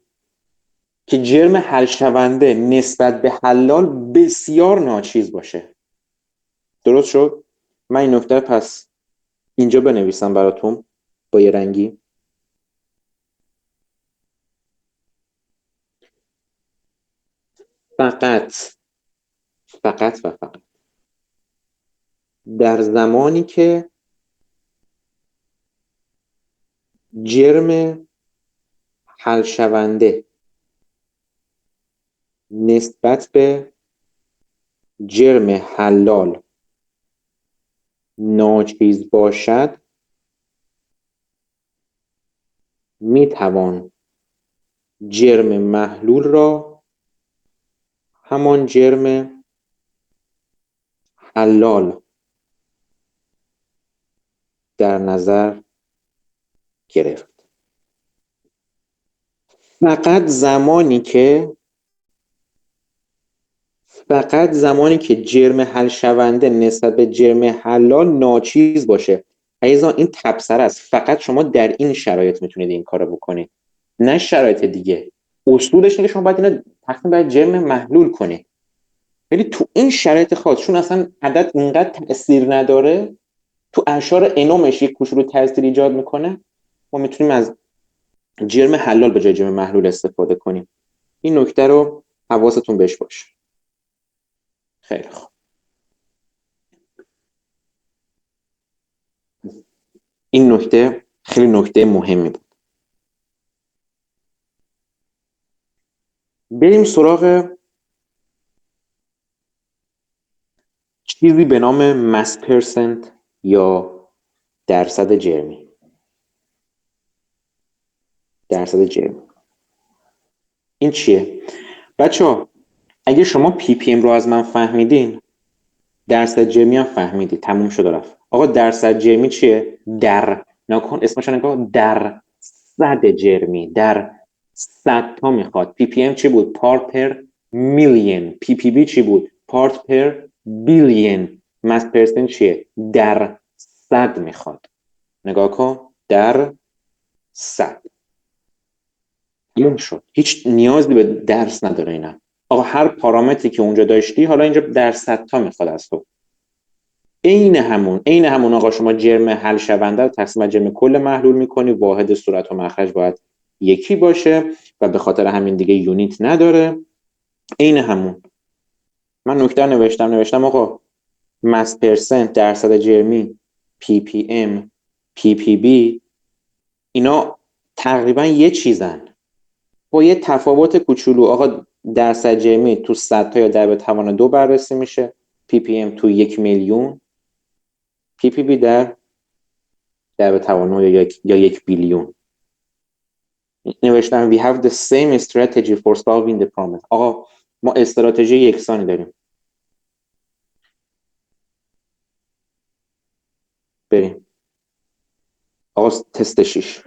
که جرم حل شونده نسبت به حلال بسیار ناچیز باشه. درست شد؟ من این نکته پس اینجا بنویسم براتون با یه رنگی. فقط و فقط در زمانی که جرم حل شونده نسبت به جرم حلال ناچیز باشد میتوان جرم محلول را همان جرم حلال در نظر گرفت. فقط زمانی که جرم حل شونده نسبت به جرم حلال ناچیز باشه. عزیزان این تبصره است. فقط شما در این شرایط میتونید این کارو بکنید، نه شرایط دیگه. اصولش اینه که شما باید اینو تقسیم بر جرم محلول کنید، ولی تو این شرایط خاص چون اصلا عدد اینقدر تاثیر نداره، تو اعشار انومش یک کوچولو تاثیر ایجاد میکنه، ما میتونیم از جرم حلال به جای جرم محلول استفاده کنیم. این نکته رو حواستون بهش باشه. خیلی خوب. این نکته خیلی نکته مهمی بود. بریم سراغ چیزی به نام مس پرسنت یا درصد جرمی. درصد جرمی این چیه؟ بچه‌ها اگه شما پی پی ام رو از من فهمیدین، درصد جرمی هم فهمیدی، تموم شد رفت. آقا درصد جرمی چیه؟ در نکن اسمش نگاه، در صد جرمی، در صد تا میخواد. پی پی ام چی بود؟ پارت پر میلیون. پی پی بی چی بود؟ پارت پر بیلیون. مس پرسنت چیه؟ در صد میخواد. نگاه کن، در صد. این شد، هیچ نیازی به درس نداره اینا. آقا هر پارامتری که اونجا داشتی حالا اینجا در صد تا میخواد از تو. عین همون آقا شما جرم حل شونده رو تقسیم بر جرم کل محلول میکنی، واحد صورت و مخرج باید یکی باشه و به خاطر همین دیگه یونیت نداره. عین همون. من نکته نوشتم آقا مس پرسنت، درصد جرمی، پی پی ام، پی پی بی، اینا تقریبا یه چیزن با یه تفاوت کوچولو. آقا درصد جرمی تو 100 تا یا 10⁻² بررسی میشه، پی پی ام تو 1 میلیون، پی پی بی در 10⁻² یا 1 بیلیون. نوشتم we have the same strategy for solving the problem. آقا ما استراتژی یکسانی داریم. بریم آقا تست 6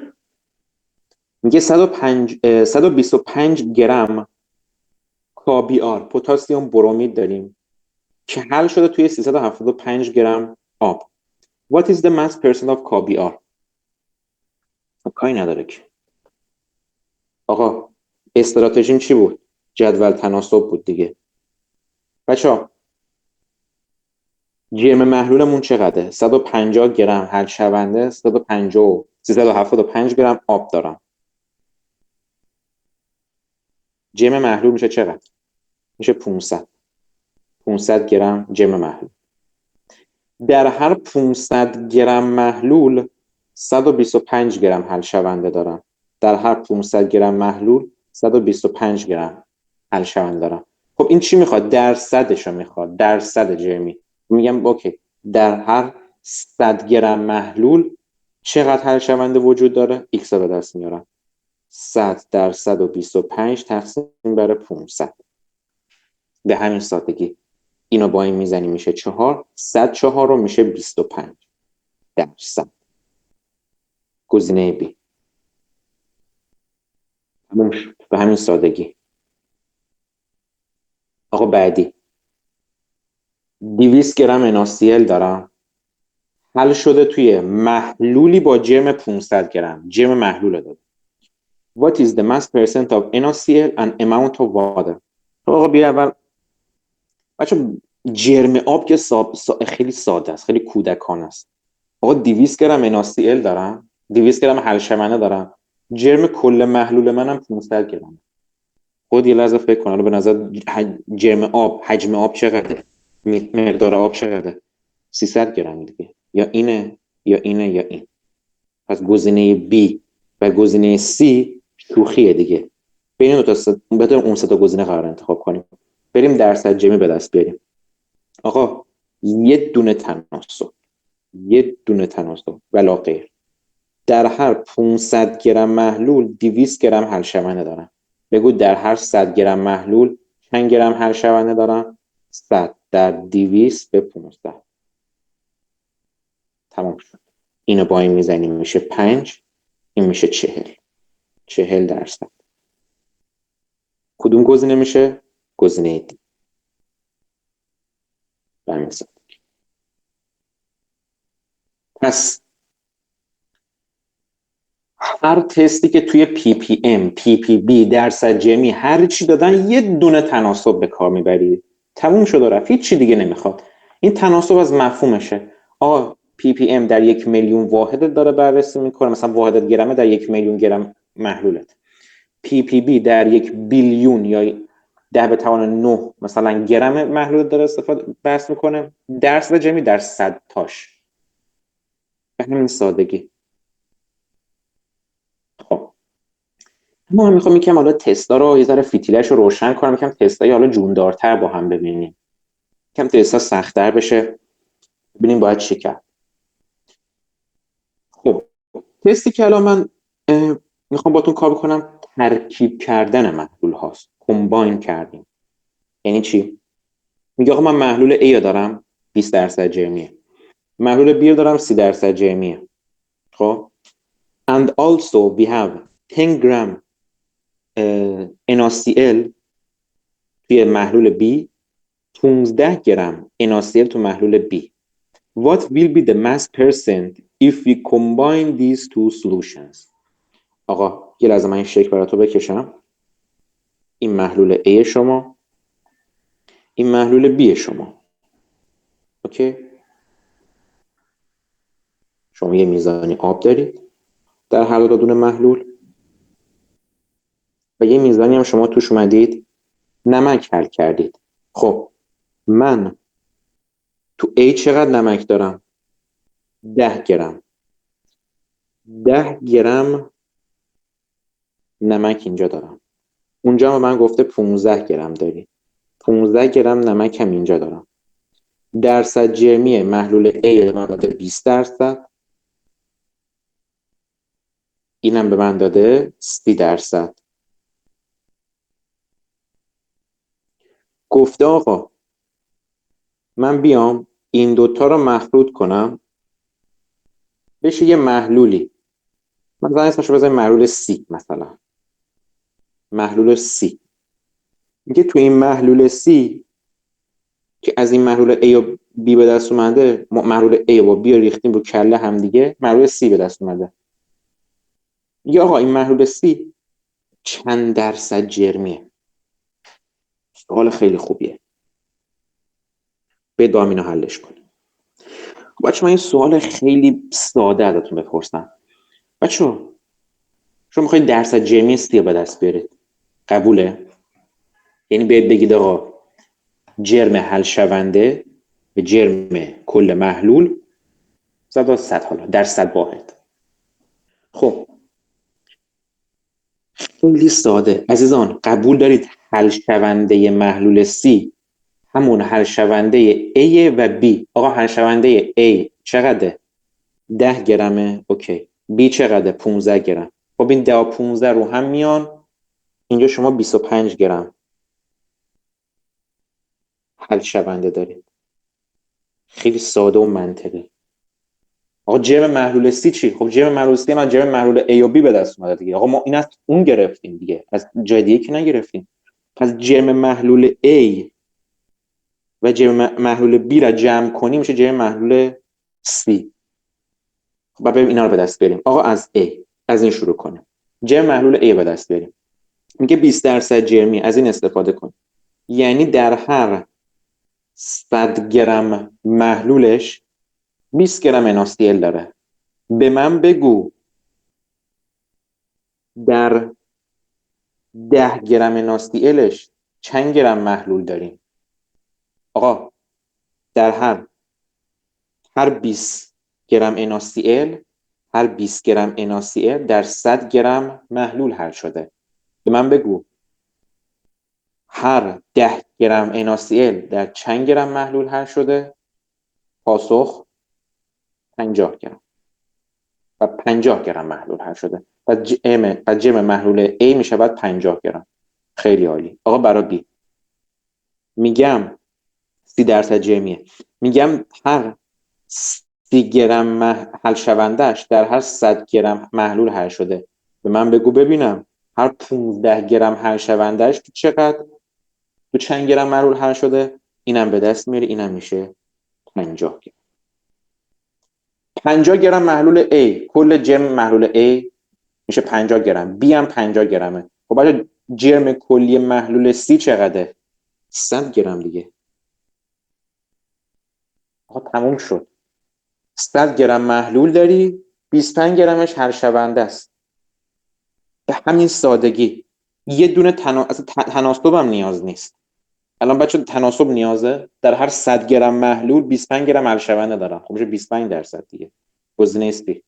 میگه 125 گرم KBr پتاسیم برومید داریم که حل شده توی 375 گرم آب. What is the mass percent of KBr؟ کاری نداره که. آقا استراتژیم چی بود؟ جدول تناسب بود دیگه. بچه‌ها جرم محلولمون چقدره؟ 150 گرم حل شونده، 375 گرم آب دارم. جرم محلول میشه چقدر؟ میشه 500 گرم جرم محلول. در هر 500 گرم محلول 125 گرم حل شونده دارم. در هر 500 گرم محلول 125 گرم حل شونده دارم. خب این چی میخواد؟ درصدشو میخواد، درصد جرمی. میگم اوکی در هر 100 گرم محلول چقدر حل شونده وجود داره؟ ایکس رو به دست میارم. 100 در 125 تقسیم بر 500. به همین سادگی اینو با این میزنی میشه 4. 104 رو میشه 25 درصد. گزینه بی. به همین سادگی. آقا بعدی 200 گرم NaCl دارم حل شده توی محلولی با جرم 500 گرم. جرم محلول داده. What is the mass percent of NaCl and amount of water؟ آقا بیا اول بچه جرم آب که خیلی ساده است، خیلی کودکانه است. آقا 200 گرم NaCl دارم، 200 گرم حل شونده دارم، جرم کل محلول منم 500 گرم. خود یه لحظه فکر کن به نظر جرم آب، حجم آب چقدره؟ مقدار آب چقدره؟ 300 گرم دیگه. یا اینه یا اینه یا این. پس گزینه B و گزینه C شوخیه دیگه. بین دو تا بهتر اون سه تا گزینه قرار انتخاب کنیم. بریم درصد جرمی به دست بیاریم. آقا یه دونه تناسب ولا غیر. در هر 500 گرم محلول 200 گرم حل شونده دارم. بگو در هر 100 گرم محلول چند گرم حل شونده دارم؟ 100. در 200 به 15. تمام شد. اینو با این میزنیم میشه 5، این میشه 40%. کدوم گزینه میشه؟ گزینه دی. برمی‌سد. پس هر تستی که توی PPM، PPB، درصد جمعی هر چی دادن یه دونه تناسب به کار میبری. تموم شد و رفت. هیچ چی دیگه نمیخواد. این تناسب از مفهومشه. آقا PPM در 1,000,000 واحد داره بررسی میکنه، مثلا واحد گرمه در 1,000,000 گرم محلولت. PPB در 1,000,000,000 یا 10⁹9 مثلا گرم محلول داره استفاده بحث میکنه. درصد جمعی در 100 تاش. به همین سادگی. خب ما میخوام یکم حالا تستا رو یه ذره فتیلش رو روشن کنم، یکم تستای حالا جوندارتر با هم ببینیم، یکم تستا سخت‌تر بشه، ببینیم باید چی کرد. خب تستی که الان من میخوام باتون کار بکنم ترکیب کردن محلول هاست. کمباین کردیم. یعنی چی؟ میگه آقا من محلول A دارم 20% جرمیه، محلول B دارم 30% جرمیه. خب and also we have 10 gram NaCl توی محلول B، 15 گرم NaCl تو محلول B. What will be the mass percent if we combine these two solutions؟ آقا یه لحظه من این شکل برای تو بکشم. این محلول A شما، این محلول B شما. اوکی؟ شما یه میزانی آب دارید در هر دو دونه محلول و یه میزانی هم شما توش اومدید نمک حل کردید. خب من تو A چقدر نمک دارم؟ 10 گرم. 10 گرم نمک اینجا دارم. اونجا هم من گفته 15 گرم داری. 15 گرم نمک هم اینجا دارم. درصد جرمی محلول A من داده 20%. اینم به من داده 30%. گفته آقا من بیام این دوتا رو مخلوط کنم بشه یه محلولی. مثلا اسمشو بذاریم محلول C. مثلا محلول C. میگه تو این محلول C که از این محلول A و B به دست اومده، محلول A و B رو ریختیم رو کله هم دیگه، محلول C به دست اومده. میگه آقا این محلول C چند درصد جرمیه؟ سوال خیلی خوبیه. برید با هم اینو حلش کنیم. بچه من این سوال خیلی ساده ازتون بپرسم. بچه شما میخواید درصد جرمی C رو به دست بیارید، قبوله؟ یعنی باید بگید آقا جرم حل شونده به جرم کل محلول زد 100 حالا درصد واحد. خب خیلی ساده عزیزان، قبول دارید حل شونده محلول C همون حل شونده A و B؟ آقا حل شونده A چقدره؟ 10 گرمه. اوکی. B چقدره؟ 15 گرم. خب این 10 و 15 رو هم میان، اینجا شما 25 گرم حل شونده دارید. خیلی ساده و منطقی. آقا جرم محلول C چی؟ خب جرم محلول C من جرم محلول A و B به دست اومده دیگه. آقا ما این از اون گرفتیم دیگه، از جای دیگه که نگرفتیم. پس جرم محلول A و جرم محلول B را جمع کنیم میشه جرم محلول C. خب بریم اینا رو به دست بیاریم. آقا از A، از این شروع کنیم. جرم محلول A به دست بیاریم. میگه 20% جرمی، از این استفاده کن. یعنی در هر 100 گرم محلولش 20 گرم NaCl داره. به من بگو در 10 گرم NaClش چند گرم محلول داریم؟ آقا در هر 20 گرم NaCl، هر 20 گرم NaCl در 100 گرم محلول حل شده. به من بگو هر 10 گرم NaCl در چند گرم محلول حل شده؟ پاسخ 50 گرم. و 50 گرم محلول حل شده. و جرم محلول A میشه بعد 50 گرم. خیلی عالی. آقا برای B میگم 30% جرمیه. میگم هر 30 گرم حل شوندهش در هر 100 گرم محلول حل شده. به من بگو ببینم هر 15 گرم حل شوندهش چقدر تو چند گرم محلول حل شده؟ اینم به دست میاره، اینم میشه 50 گرم. 50 گرم محلول A، کل جرم محلول A میشه 50 گرم، B هم 50 گرمه. خب بچا جرم کلی محلول C چقدره؟ 100 گرم دیگه. آقا تموم شد. 100 گرم محلول داری، 25 گرمش حل شونده است. به همین سادگی. یه دونه تناسب هم نیاز نیست. الان بچه تناسب نیازه، در هر 100 گرم محلول 25 گرم حل شونده دارم. خب میشه 25% دیگه. گزینه است بی.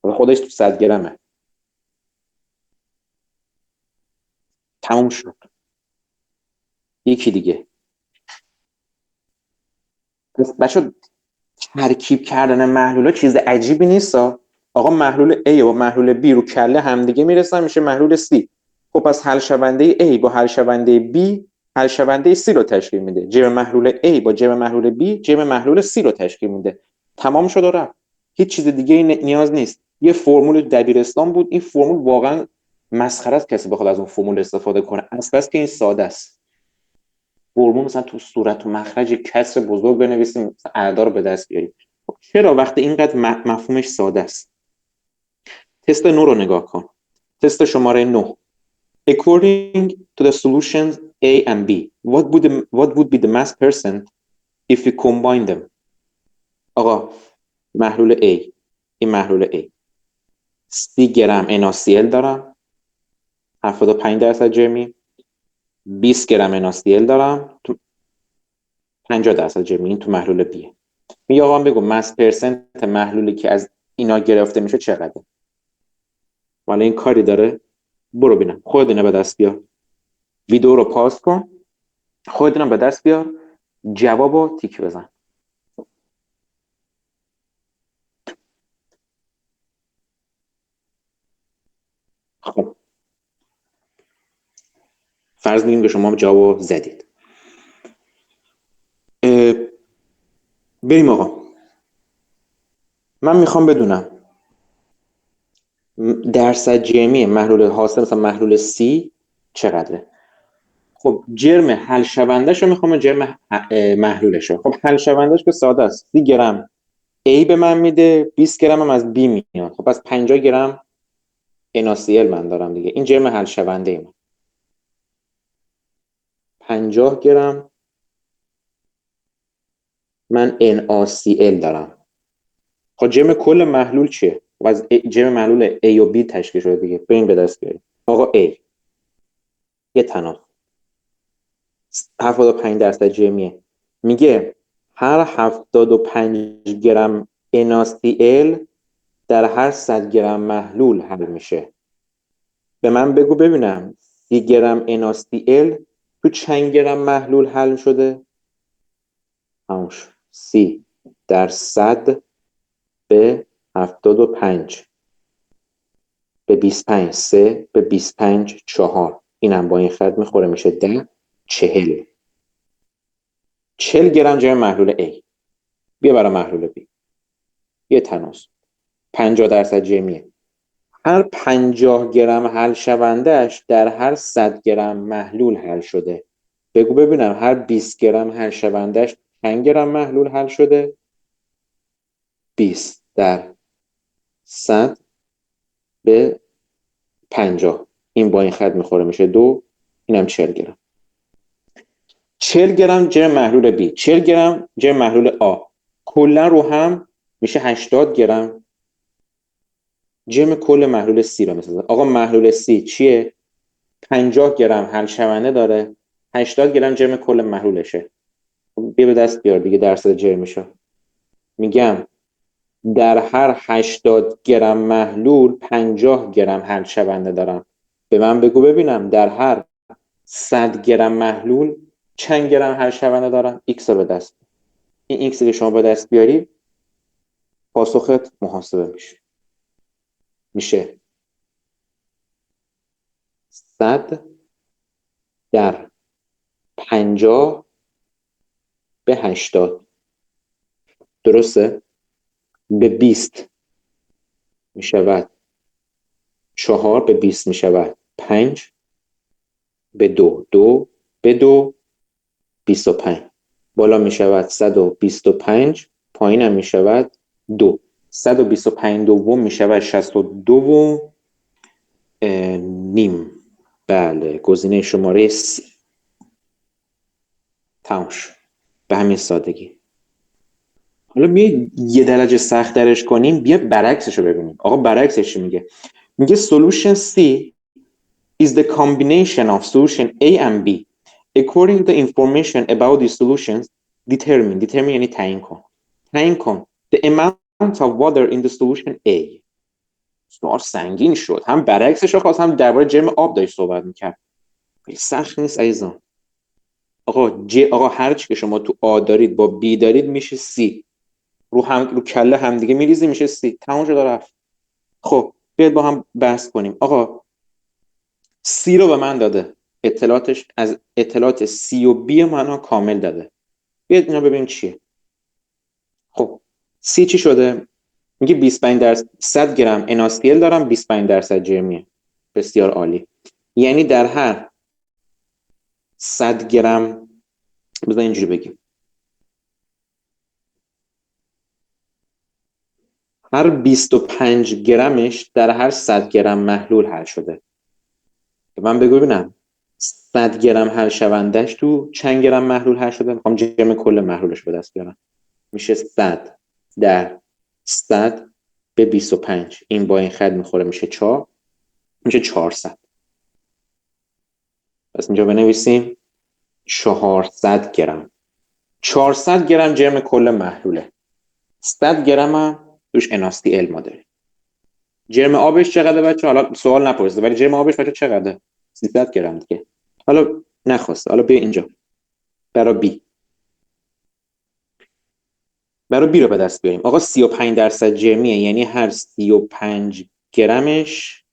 خودش تو 100 گرمه. تموم شد. یکی دیگه. بچه ترکیب کردن محلولا چیز عجیبی نیست. آقا محلول A و محلول B رو کله همدیگه میرسن میشه محلول C. خب پس حل شونده A با حل شونده B حل شونده C رو تشکیل میده. جرم محلول A با جرم محلول B جرم محلول C رو تشکیل میده. تمام شد و رفت. هیچ چیز دیگه نیاز نیست. یه فرمول دبیرستان بود. این فرمول واقعا مسخره است کسی بخواد از اون فرمول استفاده کنه. اصلا که این ساده است. فرمول مثلا تو صورت و مخرج کسر بزرگ بنویسیم، اعداد رو به دست بیاریم. چرا وقتی اینقدر مفهومش ساده است؟ تست 9 رو نگاه کن. تست شماره 9. According to the solutions A and B, what would be the mass percent if we combine them? آقا محلول A، این محلول A 30 گرم NaCl دارم، 75% جرمی. 20 گرم NaCl دارم، 50% جرمی. این تو محلول B. میگه آقا بگو مس پرسنت محلولی که از اینا گرفته میشه چقدره؟ ولی این کاری داره؟ برو ببینم خودت اینا به دست بیار. ویدیو رو پاس کن، خودت اینا به دست بیار، جوابو تیک بزن. خب فرض میگیم که شما جواب زدید. بریم آقا. من میخوام بدونم درصد جرمی محلول حاصل مثلا محلول C چقدره. خب جرم حل شوندهش رو میخوام، جرم محلولش رو. خب حل شوندهش که ساده است. 30 گرم A به من میده، 20 گرم هم از B میاد. خب پس 50 گرم NaCl من دارم دیگه. این جرم حل شونده من. 50 گرم من NaCl دارم. خب جرم کل محلول چیه؟ و از جرم محلول A و B تشکیل شده دیگه. بریم به دست بیاریم. آقا A یه تناسب 75% جرمیه. میگه هر 75 گرم NaCl در هر 100 گرم محلول حل میشه. به من بگو ببینم 30 گرم NaCl تو چند گرم محلول حل شده؟ هموش 30 در 100 به 75 به 25 3 به 25 4. اینم با این خط میخوره میشه 10 40. 40 گرم جرم محلول A. بیا برای محلول B. یه تناسب 50% جرمیه. هر 50 گرم حل شوندهش در هر 100 گرم محلول حل شده. بگو ببینم هر 20 گرم حل شوندهش چند گرم محلول حل شده؟ 20 در 100 به 50. این با این خط میخوره میشه 2. اینم 40 گرم. 40 گرم جرم محلول B، 40 گرم جرم محلول A. کلا رو هم میشه 80 گرم جرم کل محلول C رو میسازه. آقا محلول C چیه؟ 50 گرم حل شونده داره، 80 گرم جرم کل محلولشه. بیا به دست بیار دیگه درصد جرمشو. میگم در هر 80 گرم محلول 50 گرم حل شونده دارم. به من بگو ببینم در هر 100 گرم محلول چند گرم حل شونده دارم؟ X رو به دست. این X که شما به دست بیاری پاسخت محاسبه میشه. میشه 100 در 50 به 80 درسته؟ به 20 می شود 4 به 20 می شود 5 به 2 به 2 25 بالا می شود 125 پایین هم می شود 2 125 دوم می شود 62 و نیم. بله گزینه شماره C تمام شد به همین سادگی. حالا بیا یه درجه سخت درش کنیم، بیا برعکسش رو ببینیم. آقا برعکسش میگه solution C is the combination of solution A and B. According to the information about the solutions, determine یعنی تعیین کن the amount of water in the solution A. سوال سنگین شد، هم برعکسش رو خواست هم درباره جرم آب داشت صحبت میکرد. سخت نیست عزیزان. آقا هر چی که شما تو آ دارید با بی دارید میشه C. رو کله هم دیگه میریزی میشه C. تموم شد رفت. خب بیاید با هم بحث کنیم. آقا C رو به من داده، اطلاعات C و B منو کامل داده. بیاید اینا ببینیم چیه. خب C چی شده؟ میگه 25% گرم NaCl دارم، 25% جرمیه. بسیار عالی. یعنی در هر 100 گرم، بذار اینجوری بگیم، هر 25 گرمش در هر 100 گرم محلول حل شده. من بگو ببینم 100 گرم حل شوندش تو چند گرم محلول حل شده؟ میخوام جرم کل محلولش به دست بیارم. میشه 100 در 100 به 25. این با این خط میخوره میشه 4. میشه 400. پس اینجا بنویسیم 400 گرم. 400 گرم جرم کل محلوله. 100 گرم هم توش NaCl ما داریم. جرم آبش چقدر بچه؟ حالا سوال نپرسیده ولی جرم آبش بچه چقدره؟ 300 گرم دیگه. حالا نخواسته. حالا بیا اینجا برای بی رو به دست بیاریم. آقا 35% جرمیه، یعنی هر 35 گرمش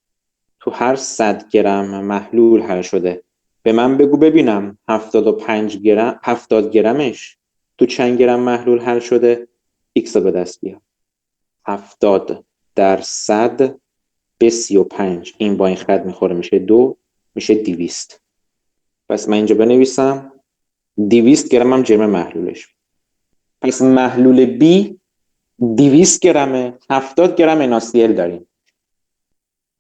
تو هر 100 گرم محلول حل شده. به من بگو ببینم 70 گرمش تو چند گرم محلول حل شده؟ X رو به دست بیار. 70 در 100 به 35. این با این خط میخوره میشه 2. میشه 200. پس من اینجا بنویسم 200 گرم هم جرم محلولش. پس محلول B 200 گرمه، 70 گرم NaCl داریم.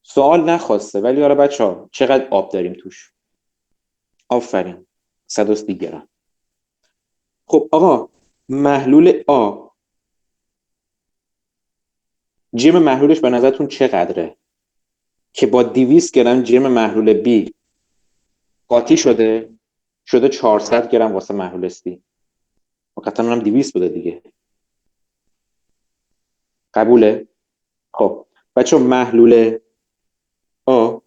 سوال نخواسته ولی آره بچه‌ها چقدر آب داریم توش؟ آفرین 130 گرم. خب آقا محلول آ جرم محلولش به نظرتون چقدره که با 200 گرم جرم محلول B قاطی شده 400 گرم واسه محلول C. قطعا هم 200 بوده دیگه. قبوله؟ خب بچه محلول آ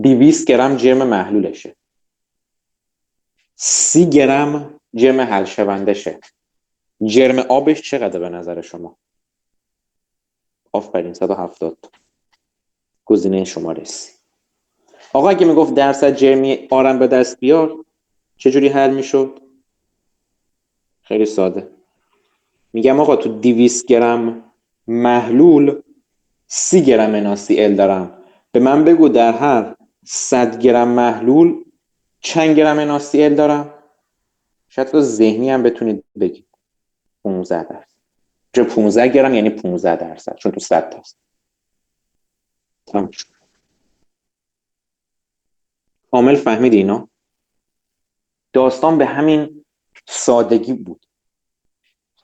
200 گرم جرم محلولشه، 30 گرم جرم حل شوندشه. جرم آبش چقدر به نظر شما؟ آفرین 170. گزینه شماره C. آقا اگه میگفت درصد جرمی آرم به دست بیار چجوری حل میشد؟ خیلی ساده. میگم آقا تو 200 گرم محلول 30 گرم NaCl دارم. به من بگو در هر 100 گرم محلول چند گرم NaCl دارم؟ شاید تو ذهنی هم بتونید بگید. 15%. چون 15 گرم یعنی 15% چون تو 100 تاست. تمام. کامل فهمیدی اینا؟ داستان به همین سادگی بود.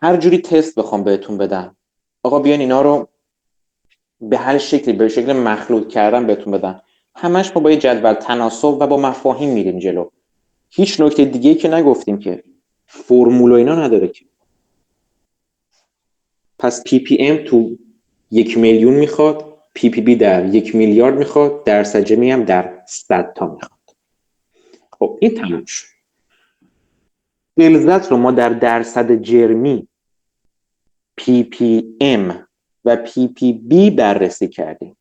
هر جوری تست بخوام بهتون بدم آقا بیان اینا رو به هر شکلی به شکل مخلوط کردن بهتون بدن، همش ما با یه جدول تناسب و با مفاهیم میریم جلو. هیچ نکته دیگه‌ای که نگفتیم که فرمول و اینا نداره که. پس ppm تو 1 میلیون میخواد، ppb در 1 میلیارد میخواد، درصد جرمی هم در 100 تا میخواد. خب این تموم شد. غلظت رو ما در درصد جرمی ppm و ppb بررسی کردیم.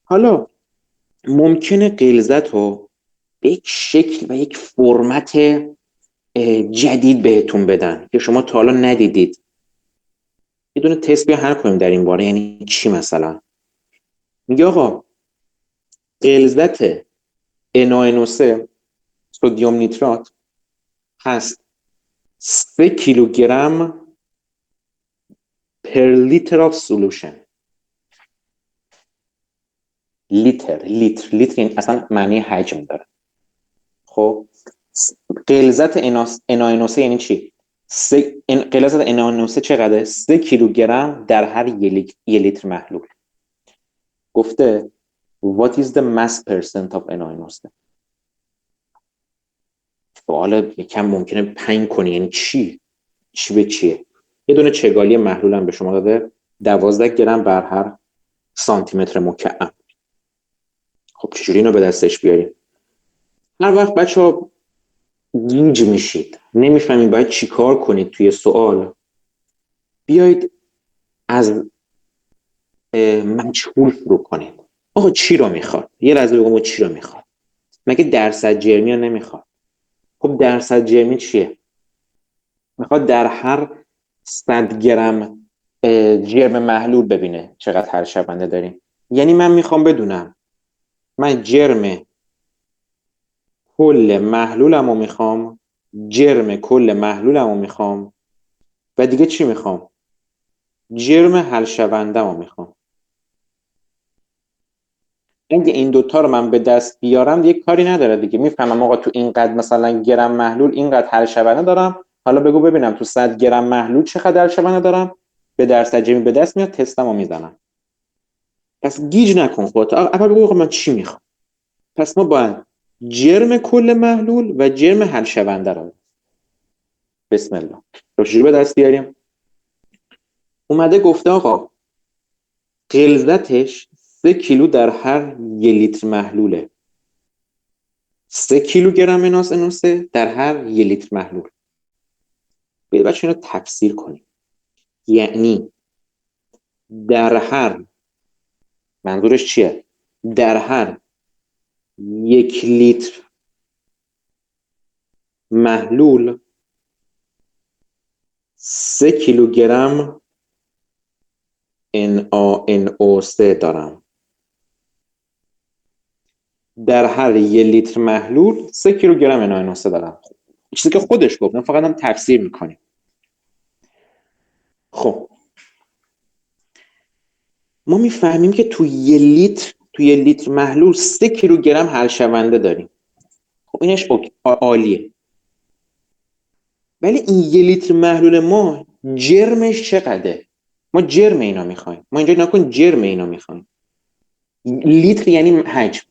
حالا ممکنه غلظت رو به یک شکل و یک فرمت جدید بهتون بدن که شما تا حالا ندیدید. یه دونه تست بیا حل کنیم در این باره. یعنی چی مثلا؟ میگه آقا غلظت NaNO3 سدیم نیترات هست 3 کیلوگرم پر لیتر آف سولوشن. لیتر این اصلا معنی حجم داره. خب غلظت NaNO3 یعنی چی؟ غلظت NaNO3 چقدره؟ 3 کیلوگرم در هر یه لیتر محلول. گفته what is the mass percent of NaNO3؟ سوال یکم ممکنه پنگ کنی، یعنی چی به چیه؟ یه دونه چگالی محلول هم به شما داده 12 گرم بر هر سانتی متر مکعب. خب چجوری اینو به دستش بیاریم؟ هر وقت بچه‌ها گیج میشید نمیفهمید باید چی کار کنید توی سوال، بیایید از مجهول شروع کنید. آقا چی رو میخواد؟ یه لحظه بگم چی رو میخواد. مگه درصد جرمی رو نمیخواد؟ خب درصد جرمی چیه؟ میخواد در هر 100 گرم جرم محلول ببینه چقدر هر شونده داریم. یعنی من میخوام بدونم من جرم کل محلولمو میخوام، جرم کل محلولمو میخوام و دیگه چی میخوام؟ جرم حل شونده‌مو میخوام. اگه این دوتا رو من به دست بیارم دیگه کاری نداره دیگه. میفهمم آقا تو اینقدر مثلا گرم محلول اینقدر حل شونده دارم، حالا بگو ببینم تو 100 گرم محلول چقدر حل شونده دارم، به درصد جرمی به دست میاد، تستمو میزنم. پس گیج نکن خودت. اول بگو آقا من چی میخوام. پس ما باید جرم کل محلول و جرم حل شونده رو بسم الله رو چجوری به دست بیاریم؟ اومده گفته آقا غلظتش 3 کیلو در هر 1 لیتر محلوله. 3 کیلوگرم NaNO3 در هر 1 لیتر محلول. بیاید بچه اینو تفسیر کنیم. یعنی در هر، منظورش چیه؟ در هر 1 لیتر محلول 3 کیلوگرم NaNO3 دارم. در هر 1 لیتر محلول 3 کیلوگرم NaNO3 دارم. چیزی که خودش گفت، من فقط هم تفسیر میکنیم. خب ما میفهمیم که تو 1 لیتر محلول 3 کیلوگرم حل شونده داریم. خب اینش عالیه. ولی این 1 لیتر محلول ما جرمش چقدره؟ ما جرم اینا میخوایم. ما اینجا نکن جرم اینا میخوایم. لیتر یعنی حجم.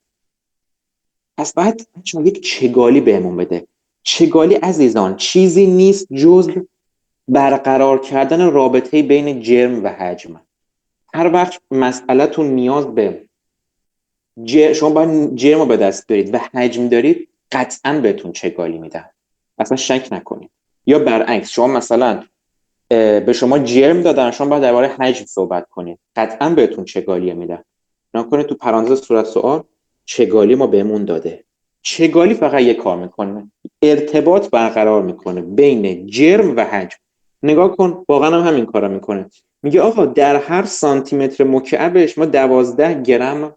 پس باید یک چگالی بهمون بده. چگالی عزیزان چیزی نیست جز برقرار کردن رابطه بین جرم و حجم. هر وقت مسئله‌تون نیاز به شما باید جرم رو به دست بیارید و حجم دارید، قطعا بهتون چگالی میدن. اصلا شک نکنید. یا برعکس شما مثلا به شما جرم دادن، شما باید درباره حجم صحبت کنید، قطعا بهتون چگالی میدن. نکنه تو پرانتز صورت سوال چگالی ما بهمون داده. چگالی فقط یک کار میکنه، ارتباط برقرار میکنه بین جرم و حجم. نگاه کن واقعا هم همین کارا میکنه. میگه آقا در هر سانتی متر مکعبش ما 12 گرم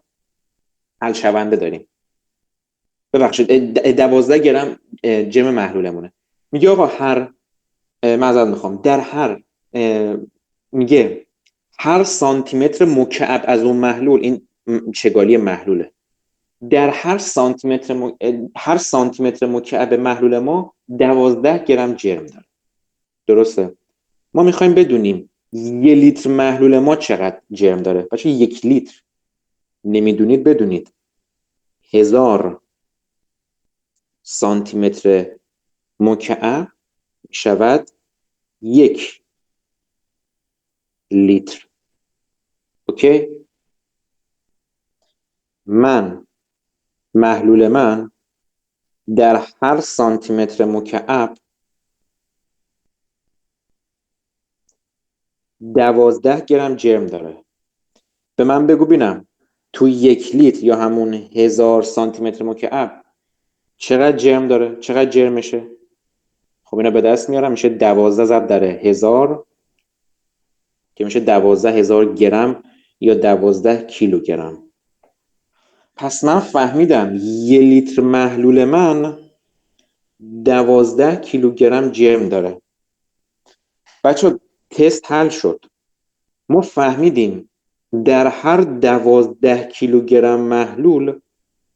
حل شونده داریم. ببخشید 12 گرم جرم محلولمونه. میگه آقا هر معذرت میخوام در هر میگه هر سانتی متر مکعب از اون محلول، این چگالی محلوله، در هر سانتی متر مکعب محلول ما 12 گرم جرم داره. درسته؟ ما میخوایم بدونیم 1 لیتر محلول ما چقدر جرم داره. بچه 1 لیتر نمیدونید بدونید 1000 سانتی متر مکعب شود 1 لیتر. اوکی؟ محلول من در هر سانتی متر مکعب 12 گرم جرم داره. به من بگو بینم تو 1 لیتر یا همون 1000 سانتی متر مکعب چقدر جرم داره؟ چقدر جرمشه؟ خب اینا به دست میارم، میشه 12 ضرب در 1000 که میشه 12,000 گرم یا 12 کیلوگرم. پس من فهمیدم 1 لیتر محلول من 12 کیلوگرم جرم داره. بچه تست حل شد. ما فهمیدیم در هر 12 کیلوگرم محلول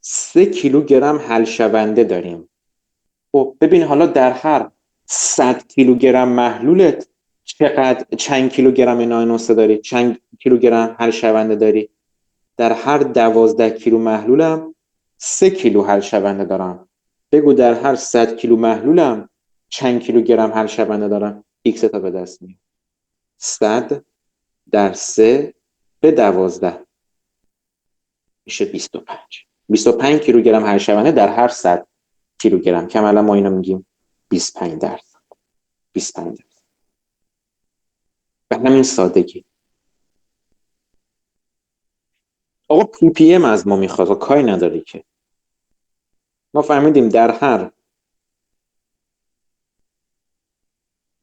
3 کیلوگرم حل شونده داریم. خب ببین حالا در هر 100 کیلوگرم محلولت چند کیلوگرم NaNO3 داری؟ چند کیلوگرم حل شونده داری؟ در هر 12 کیلو محلولم 3 کیلو حل شونده دارم. بگو در هر 100 کیلو محلولم چند کیلوگرم حل شونده دارم؟ ایکس تا به دست میاد. 100 در 3 به 12 میشه 25. 25 کیلوگرم حل شونده در هر 100 کیلوگرم که الان ما اینو میگیم 25 درصد. 25 درصد. به همین سادگی. آقا پی پی ام از ما میخواد، کاری نداری که. ما فهمیدیم در هر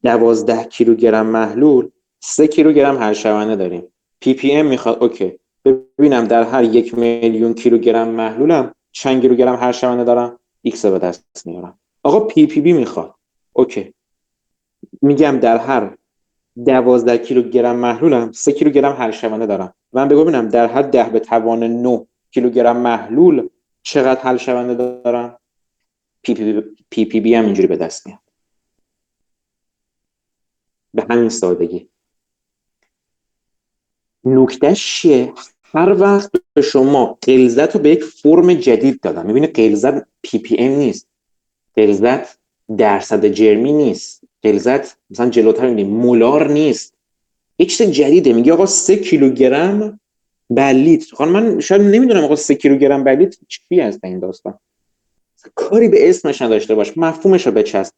12 کیلوگرم محلول 3 کیلوگرم حل شونده داریم. پی پی ام میخواد، اوکی. ببینم در هر 1,000,000 کیلوگرم محلولم چند کیلوگرم حل شونده دارم؟ ایکس به دست میارم. آقا پی پی بی میخواد، اوکی. میگم در هر 12 کیلوگرم محلولم 3 کیلوگرم حل شونده دارم. من ببینم در هر 10 به توان 9 کیلوگرم محلول چقدر حل شونده دارم؟ پی پی بی هم اینجوری به دست میاد. به همین سادگی. نکتهش چیه؟ هر وقت به شما غلظت رو به یک فرم جدید دادم، میبینی غلظت پی پی ام نیست، غلظت درصد جرمی نیست، غلظت مثلا جلوتر میبینی مولار نیست، یک چیز جدیده. میگه آقا 3 کیلوگرم بر لیتر. خب من شاید نمیدونم آقا 3 کیلوگرم بر لیتر چی هست این داستان، کاری به اسمش نداشته باش، مفهومش رو بچسب.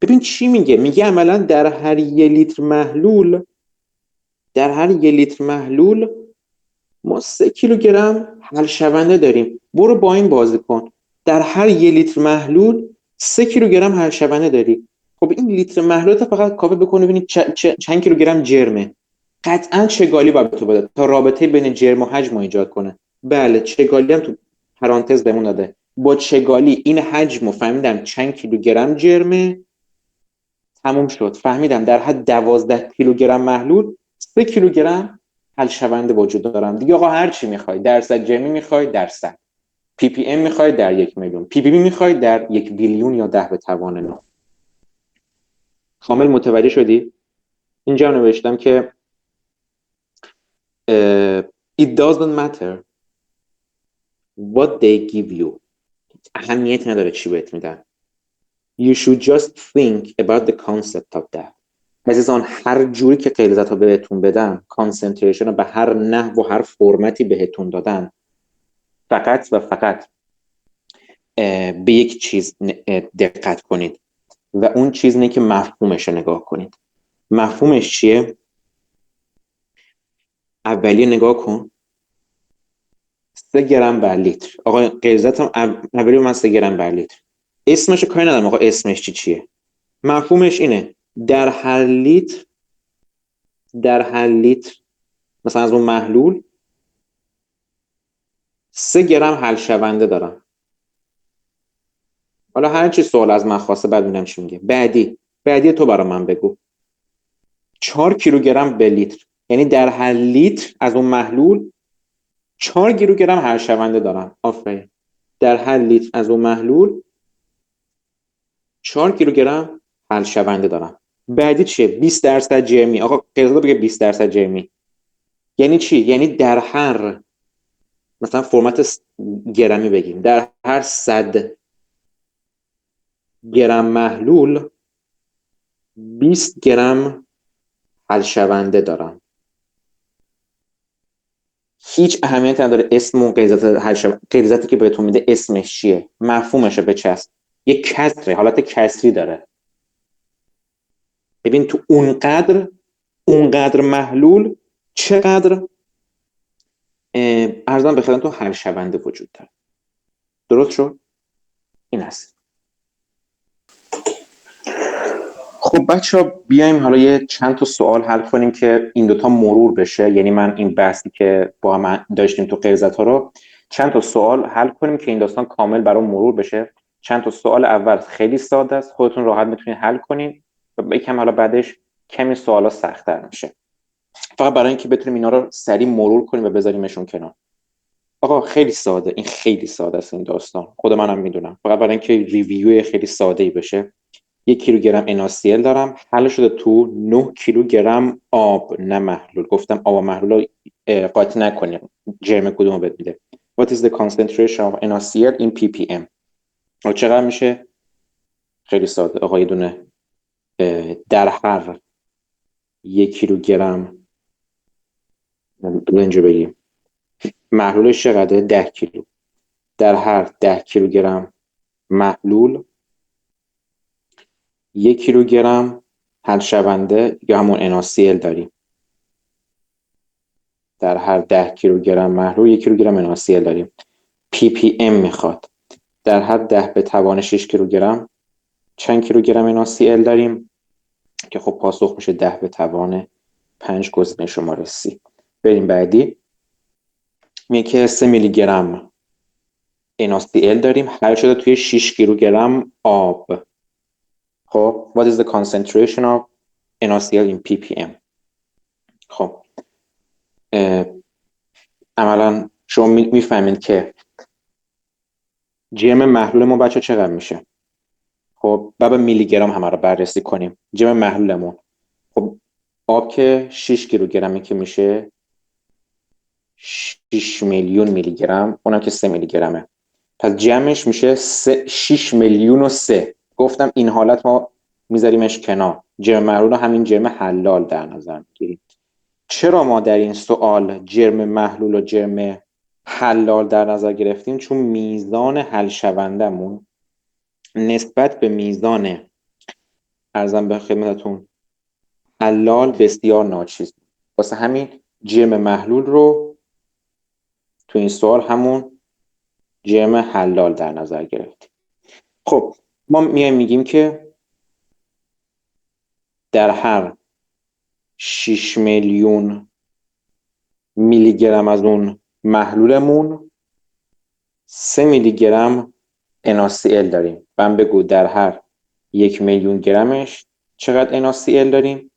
ببین چی میگه. میگه عملا در هر 1 لیتر محلول، در هر 1 لیتر محلول ما 3 کیلوگرم حل شونده داریم. برو با این بازی کن. در هر 1 لیتر محلول 3 کیلوگرم حل شونده داری. خب این لیتر محلول فقط کافی بکنه ببینید چند کیلوگرم جرمه. قطعا چگالی باید تو بده تا رابطه بین جرم و حجم رو ایجاد کنه. بله چگالی هم تو پرانتز بهمون داده. با چگالی این حجم رو فهمیدم چند کیلوگرم جرمه، تموم شد. فهمیدم در حد 12 کیلوگرم محلول 3 کیلوگرم حل شونده وجود دارم. دیگه آقا هر چی میخوای، درصد جرمی میخوای درصد، پی پی ام میخوای در 1,000,000، پی پی بی میخوای در 1,000,000,000 یا 10 به توان 9. کامل متوجه شدی؟ اینجا نوشتم که it doesn't matter what they give you. اهمیت نداره چی بهت میدن. You should just think about the concept of that. عزیزان هر جوری که غلظت رو بهتون بدن، کانسنتریشن رو به هر نحو و هر فرمتی بهتون دادن، فقط و فقط به یک چیز دقت کنید و اون چیز اینه که مفهومش رو نگاه کنید. مفهومش چیه؟ اولیه نگاه کن 3 گرم بر لیتر. آقا غلظت هم اولیه من 3 گرم بر لیتر. اسمش رو کاری ندارم آقا اسمش چیه. مفهومش اینه در هر لیتر مثلا از اون محلول 3 گرم حل شونده دارم. حالا هر چی سوال از من خواسته بعد میبینم چی میگه. بعدی تو برای من بگو. 4 کیلوگرم به لیتر، یعنی در هر لیتر از اون محلول 4 کیلوگرم حل شونده دارم. آفرین. در هر لیتر از اون محلول 4 کیلوگرم حل شونده دارم. بعدی چیه؟ 20 درصد جرمی. آقا غلظت بگه 20 درصد جرمی. یعنی چی؟ یعنی در هر مثلا فرمت گرمی بگیم، در هر 100 گرم محلول 20 گرم حل شونده دارم. هیچ اهمیتی نداره اسم اون غلظتی که بهتون میده اسمش چیه، مفهومش رو بچسب. یک کسره، حالت کسری داره. ببین تو اونقدر محلول چقدر ارزان به خدمتتون حل شونده وجود داره. درست شد؟ این هست. خب بچه‌ها بیایم حالا یه چند تا سوال حل کنیم که این دوتا مرور بشه. یعنی من این بحثی که با هم داشتیم تو غیرزت ها رو چند تا سوال حل کنیم که این داستان کامل برام مرور بشه. چند تا سوال اول خیلی ساده است، خودتون راحت میتونید حل کنین و یکم حالا بعدش کمی سوالا سخت‌تر میشه. فقط برای اینکه بتونیم اینا رو سریع مرور کنیم و بذاریمشون کنار. آقا خیلی ساده، این خیلی ساده است این داستان، خود منم میدونم. فقط برای اینکه ریویو خیلی ساده‌ای بشه، 1 کیلوگرم NaCl دارم، حل شده تو 9 کیلوگرم آب، نه محلول. گفتم آب و محلول رو قاطی نکنیم، جرم کدوم رو بهت میده. What is the concentration of NaCl in ppm؟ و چقدر میشه؟ خیلی ساده آقا، یه دونه در هر 1 کیلوگرم، اینجا بگیم محلولش چقدره؟ 10 کیلو. در هر 10 کیلوگرم محلول 1 کیلوگرم حل شونده یا همون NaCl داریم. در هر 10 کیلوگرم محلول 1 کیلوگرم NaCl داریم. ppm میخواد. در هر 10 به توان 6 کیلوگرم چند کیلوگرم NaCl داریم؟ که خب پاسخ میشه 10 به توان 5 گزینه شماره C. بریم بعدی. میگه که 3 میلی گرم NaCl داریم، حل شده توی 6 کیلوگرم آب. خب what is the concentration of NaCl in ppm؟ خب عملا شما میفهمید که جرم محلول ما بچه چقدر میشه. خب بعد میلی گرم همه رو بررسی کنیم. جرم محلولمون، خب آب که 6 کیلوگرمه که میشه 6 میلیون میلی گرم، اونم که 3 میلی گرمه، پس جمعش میشه 6 میلیون و 3. گفتم این حالت ما میذاریمش کنار، جرم محلول رو همین جرم حلال در نظر میگیریم. چرا ما در این سوال جرم محلول و جرم حلال در نظر گرفتیم؟ چون میزان حل شوندمون نسبت به میزان ارزم به خدمتتون حلال بسیار ناچیز. واسه همین جرم محلول رو تو این سوال همون جرم حلال در نظر گرفتیم. خب ما میگیم که در هر 6 میلیون میلی گرم از اون محلولمون 3 میلی گرم NaCl داریم. من بگو در هر 1 میلیون گرمش چقدر NaCl داریم؟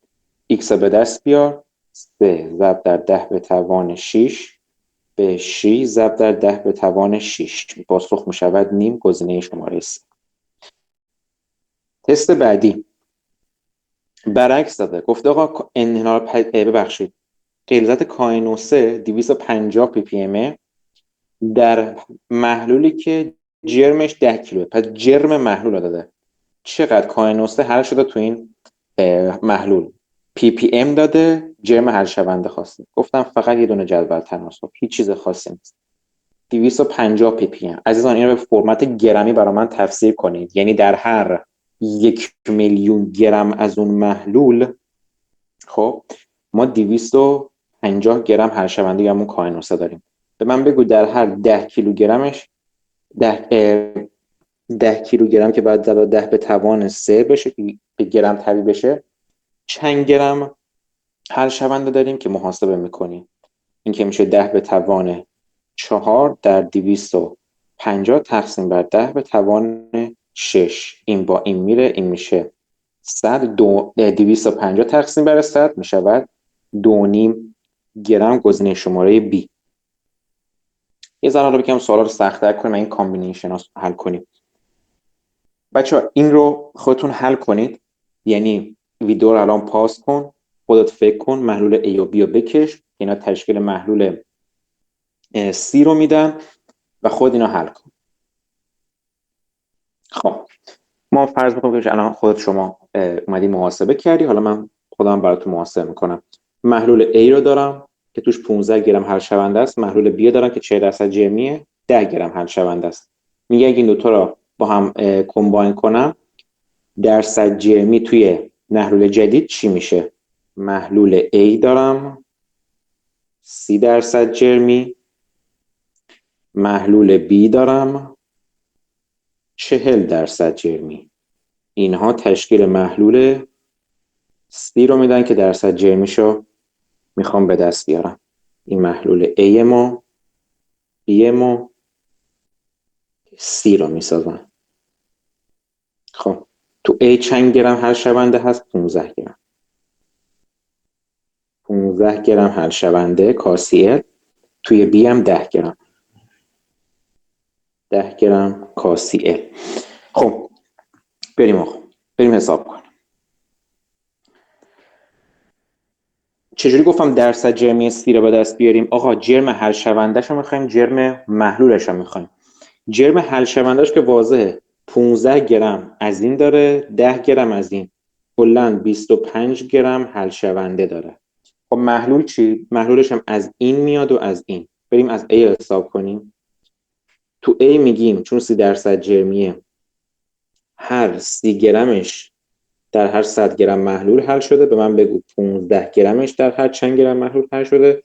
X به دست بیار، 3 ضرب در 10 به توان 6 به 6 ضرب در 10 به توان 6. پاسخ میشود نیم، گزینه شماره C. تست بعدی برعکس داده، گفته آقا انحنار ببخشید غلظت کائنوسه 250 ppm در محلولی که جرمش 10 کیلوه. پس جرم محلول داده، چقدر کائنوسه حل شده تو این محلول. ppm داده، جرم حل شونده خواسته. گفتم فقط یه دونه جدول تناسب، هیچ چیز خاصی نیست. 250 ppm. عزیزان این رو به فرمت گرمی برای من تفسیر کنید. یعنی در هر 1 میلیون گرم از اون محلول، خب ما 250 گرم حل شونده یا همون کائنوسه داریم. به من بگو در هر 10 کیلوگرمش 10 کیلوگرم که بعد 10 به توان 3 بشه به گرم تبدیل بشه چند گرم حل شونده داریم که محاسبه میکنیم. این که میشه 10 به توان 4 در 250 تقسیم بر 10 به توان 6. این با این میره، این میشه 100. 250 تقسیم بر 100 میشود 2.5 گرم، گزینه شماره B. یه ذره رو بگم سوالا رو سخت‌تر کنیم و این کامبینیشن ها حل کنیم. بچه‌ها این رو خودتون حل کنید. یعنی ویدیو رو الان پاس کن، خودت فکر کن، محلول A و B رو بکش، اینا تشکیل محلول C رو میدن و خود اینا حل کن. خب ما فرض میکنیم که الان خودت شما اومدی محاسبه کردی، حالا من خودم براتون محاسبه میکنم. محلول A رو دارم که توش 15 گرم حل شونده است، محلول B دارم که 40% جرمیه 10 گرم حل شونده است. میگه اگه این دو تا رو با هم کمباین کنم درصد جرمی توی محلول جدید چی میشه؟ محلول A دارم 30% جرمی، محلول B دارم 40% جرمی. اینها تشکیل محلول C رو میدن که درصد جرمیشو میخوام به دست بیارم. این محلول A ما، B ما، C رو میسازن. خب تو A چند گرم حل شونده هست؟ 15 گرم. 15 گرم حل شونده KCl. توی B هم 10 گرم. 10 گرم KCl. خب بریم حساب کنیم. چجوری گفتم درصد جرمی C رو به دست بیاریم؟ آقا جرم حل شوندهش رو میخوایم، جرم محلولش رو میخوایم. جرم حل شوندهش که واضحه، 15 گرم از این داره، 10 گرم از این، کلاً 25 گرم حل شونده داره. خب محلول چی؟ محلولش هم از این میاد و از این. بریم از A حساب کنیم. تو A میگیم چون 30% جرمیه، هر 30 گرمش در هر 100 گرم محلول حل شده. به من بگو 15 گرمش در هر چند گرم محلول حل شده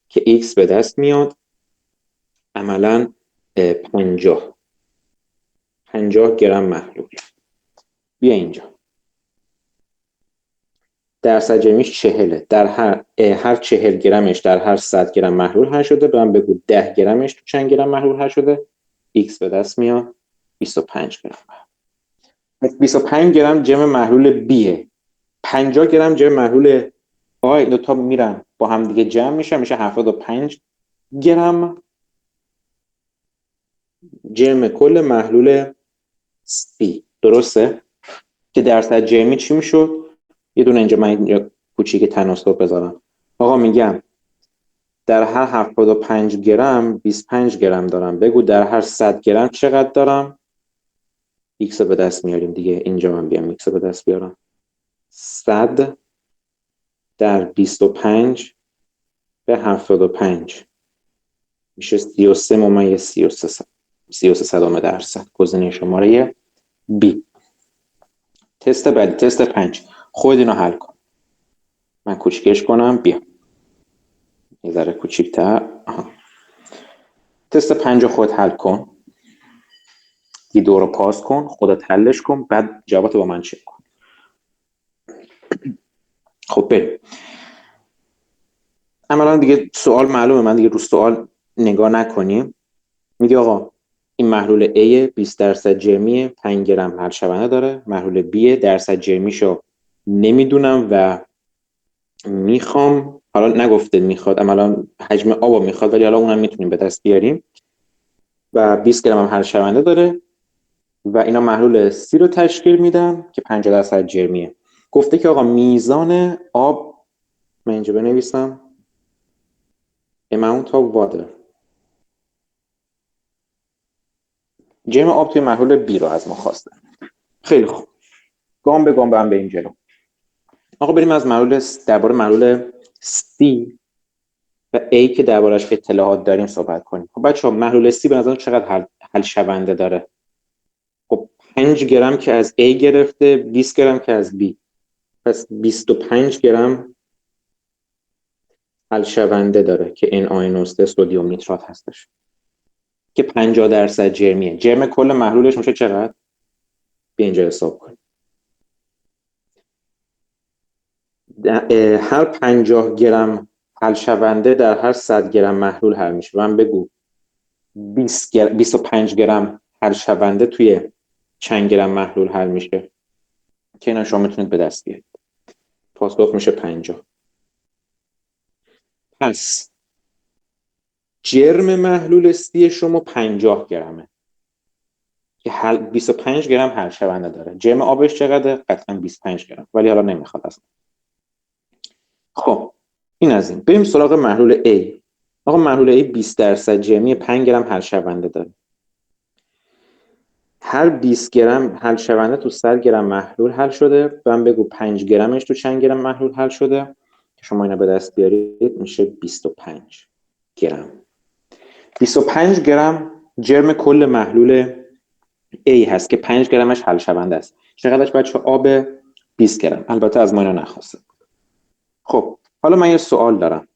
که X به دست میاد. عملاً 50 گرم محلول. بیا اینجا. درصد جرمیش 40، در هر 40 گرمش در هر 100 گرم محلول حل شده. به من بگو 10 گرمش تو چند گرم محلول حل شده؟ X به دست میاد 25 گرم. 25 گرم جرم محلول B'ه. 50 گرم جرم محلول A. دو تا میرن با هم دیگه جمع میشه 75 گرم جرم کل محلول C. درسته؟ که درصد جرمی چی میشد؟ یه دونه اینجا من اینجا کوچیک تناسب بذارم. آقا میگم در هر 75 گرم 25 گرم دارم. بگو در هر 100 گرم چقدر دارم؟ X رو به دست میاریم دیگه. اینجا من بیام X رو به دست بیارم. 100 در 25 به 75 میشه 33 ممیز 33 صدم درصد. گزینه شماره B. تست بعدی، تست 5. خود اینو حل کن. من کوچیکش کنم. بیا یه ذره کوچیک‌تر. تست 5 خود حل کن. یه دور رو پاس کن، خودت حلش کن، بعد جوابت با من چک کن. خب بریم. عملا دیگه سوال معلومه، من دیگه رو سوال نگاه نکنیم. میگه آقا این محلول A 20% جرمی 5 گرم حل شونده داره. محلول B درصد جرمیشو نمیدونم و میخوام، حالا نگفته میخواد، عملا حجم آبو میخواد ولی حالا اونم میتونیم به دست بیاریم. و 20 گرم هم حل شونده داره و اینا محلول C رو تشکیل میدن که 50% جرمیه. گفته که آقا میزان آب، من اینجا بنویسم amount of water، جرم آب توی محلول B رو از ما خواسته. خیلی خوب، گام به گام برم به این جلو. آقا بریم از درباره محلول C و A که دربارش اطلاعات داریم صحبت کنیم. خب بچه‌ها محلول C به نظر چقدر حل شونده داره؟ خب 5 گرم که از A گرفته، 20 گرم که از B، پس 25 گرم حل شونده داره که NaOH سدیم نیترات هستش که 50% جرمیه. جرم کل محلولش میشه چقدر؟ به اینجا حساب کنیم. هر 50 گرم حل شونده در هر 100 گرم محلول حل میشه. من بگو 25 گرم حل شونده توی چند گرم محلول حل میشه که اینا شما میتونید به دست بیارید. پاسخ میشه 50. پس جرم محلول C شما 50 گرمه که 25 گرم حل شونده داره. جرم آبش چقدره؟ قطعا 25 گرم، ولی حالا نمیخواد اصلا. خب این از این. بریم سراغ محلول A. آقا محلول A 20% جرمی 5 گرم حل شونده داره. هر 20 گرم حل شونده تو 100 گرم محلول حل شده. من بگو 5 گرمش تو چند گرم محلول حل شده که شما اینا به دست بیارید میشه 25 گرم. 25 گرم جرم کل محلول A هست که 5 گرمش حل شونده است. چقدرش بچه؟ آب 20 گرم. البته از ما اینا نخواسته. خب حالا من یه سوال دارم.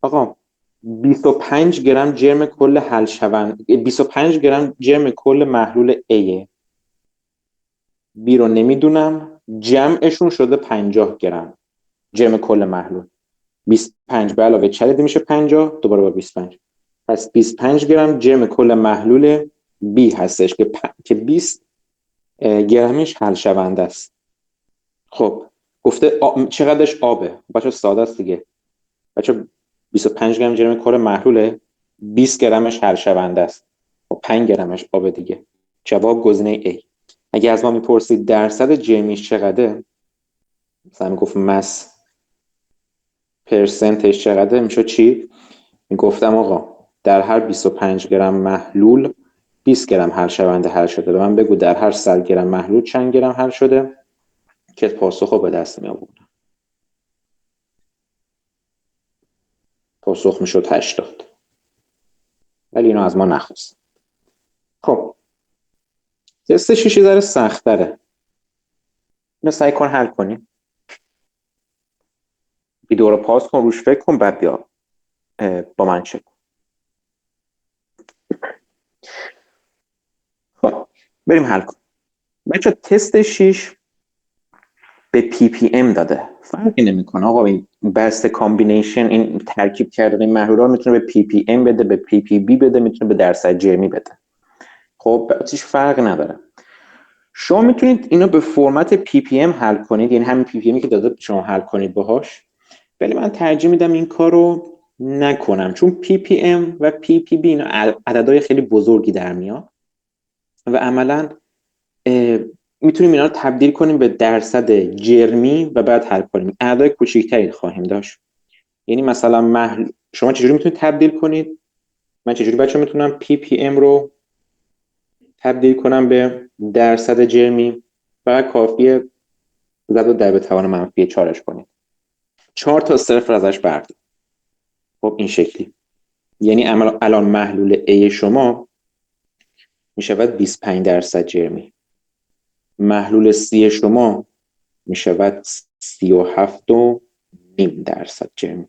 آقا 25 گرم جرم کل حل شونده، 25 گرم جرم کل محلول A. B رو نمیدونم جمعشون شده 50 گرم، جمع کل محلول. 25 به علاوه 40 میشه 50، دوباره با 25. پس 25 گرم جمع کل محلول B هستش که 20 گرمش حل شونده است. خب گفته چقدرش آبه. بچه ساده است دیگه. بچه 25 گرم جرم کل محلوله، 20 گرمش حل شونده است، و 5 گرمش آب دیگه. جواب گزینه A. اگه از ما میپرسید درصد جرمیش چقدره، مثلا میگفت مس پرسنتش چقدره، میشه چی؟ میگفتم آقا در هر 25 گرم محلول 20 گرم حل شونده حل شده. به من بگو در هر 100 گرم محلول چند گرم حل شده، که پاسخ رو به دست می آوردم. پاسخ میشد 80. ولی اینو از ما نخواست. خب تست 6 ذره سخت‌تره. اینو سعی کن حل کنی. ویدیو رو پاس کن، روش فکر کن، بعد بیا با من چک کن. خب بریم حل کن. بچه تست 6 به پی پی ام داده. فرقی نمیکنه آقا، این بست کامبینیشن، این ترکیب کردن این محلول‌ها میتونه به پی پی ام بده، به پی پی بی بده، میتونه به درصد جرمی بده. خب هیچ فرق نداره. شما میتونید اینو به فرمت پی پی ام حل کنید، یعنی همین پی پی امی که داده شما حل کنید باهاش. ولی من ترجیح میدم این کارو نکنم، چون پی پی ام و پی پی بی اینا عددهای خیلی بزرگی در میاد و عملا میتونیم اینا رو تبدیل کنیم به درصد جرمی و بعد حل کنیم. عددهای کوچیکتری خواهیم داشت. یعنی مثلا شما چجوری میتونید تبدیل کنید؟ من چجوری بچه میتونم پی پی ام رو تبدیل کنم به درصد جرمی؟ فقط کافیه زد و در به توان -4 کنید. 4 تا صفر ازش بردارید. خب این شکلی. یعنی الان محلول A شما میشود 25% جرمی. محلول C شما میشود 37.5% جرمی.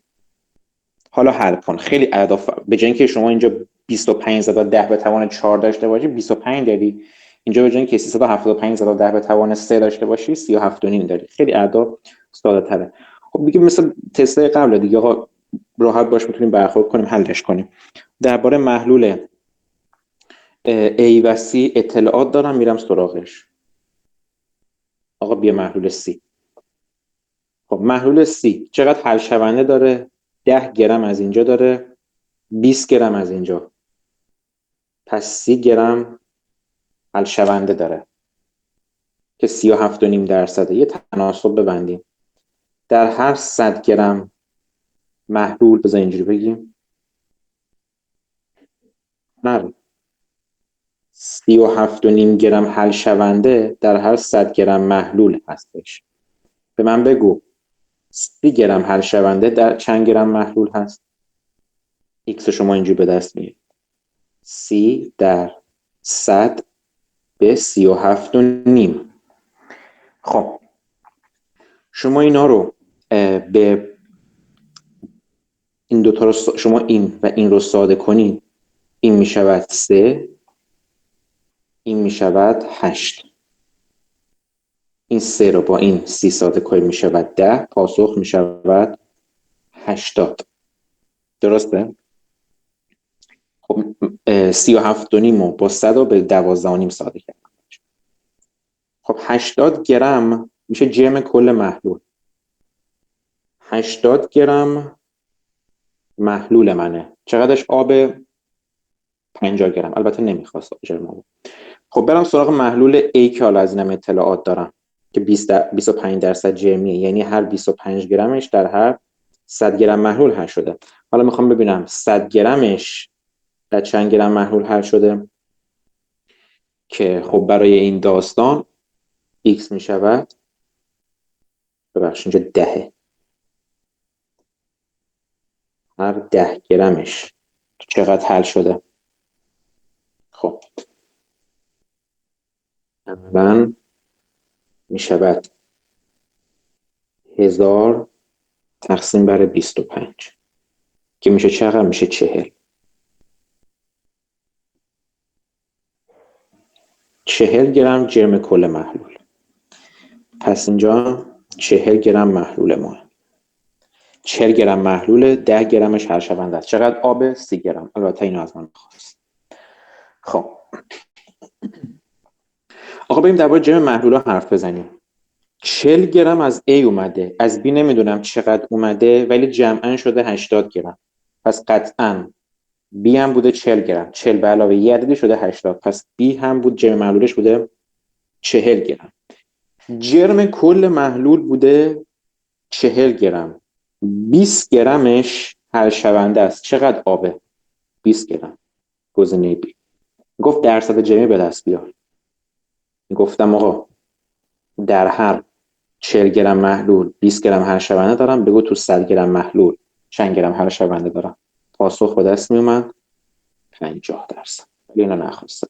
حالا حل کن. خیلی عدد به جای اینکه شما اینجا 25 زد و 10 به توان 4 داشته باشی، 25 داری. اینجا به جای اینکه 375 زد و 10 به توان 3 داشته باشی، 37.5 داری. خیلی عدد ساده تره. خب دیگه مثل تستای قبل دیگه آقا راحت باش میتونیم برخورد کنیم، حلش کنیم. درباره محلول A و C اطلاعات دارم، میرم سراغش. آقا بیا محلول C. خب محلول C چقدر حل شونده داره؟ 10 گرم از اینجا داره، 20 گرم از اینجا. پس 30 گرم حل شونده داره که 37.5%. یه تناسب ببندیم. در هر 100 گرم محلول، بذار اینجوری بگیم، نه 37.5 گرم حل شونده در هر 100 گرم محلول هستش. به من بگو 30 گرم حل شونده در چند گرم محلول هست؟ ایکس شما اینجوری به دست میاد. 30 در 100 به 37.5. خب شما اینا رو به این دوتا رو شما این و این رو ساده کنید، این می شود 3، این می شود 8. این 3 رو با این 30 ساده کنید می شود 10. پاسخ می شود 80. درسته؟ خب 37.5 رو با 100 رو به 12.5 ساده کردم. خب 80 گرم میشه جرم کل محلول. 80 گرم محلول منه. چقدرش آب؟ 50 گرم. البته نمیخواست جرم آب. خب برم سراغ محلول A که حالا از اینم اطلاعات دارم که 25% جرمیه، یعنی هر 25 گرمش در هر 100 گرم محلول حل شده. حالا میخوام ببینم 100 گرمش در چند گرم محلول حل شده، که خب برای این داستان X میشود، ببخشید اینجا 10. هر 10 گرمش چقدر حل شده؟ خب اولا میشود 1000 تقسیم بر 25 که میشه چقدر؟ میشه 40. 40 گرم جرم کل محلول. پس اینجا 40 گرم محلول ما، 40 گرم محلول، 10 گرمش هرشونده است. چقدر آب؟ 30 گرم. البته اینو از من بخواست. خب آقا بریم درباره جمع محلول ها حرف بزنیم. 40 گرم از A اومده، از B نمیدونم چقدر اومده، ولی جمعاً شده 80 گرم. پس قطعاً B هم بوده 40 گرم، 40 به علاوه یه عددی شده 80. پس B هم بود، جمع محلولش بوده 40 گرم. جرم کل محلول بوده 40 گرم. 20 گرمش هرشونده است. چقدر آبه؟ 20 گرم. گزینه B. گفت درصد جمعی به دست بیار. گفتم آقا در هر 40 گرم محلول 20 گرم هرشونده دارم، بگو تو 100 گرم محلول چند گرم هرشونده دارم. پاسخ به دست میومد 50%. ولی اینو نخواستم.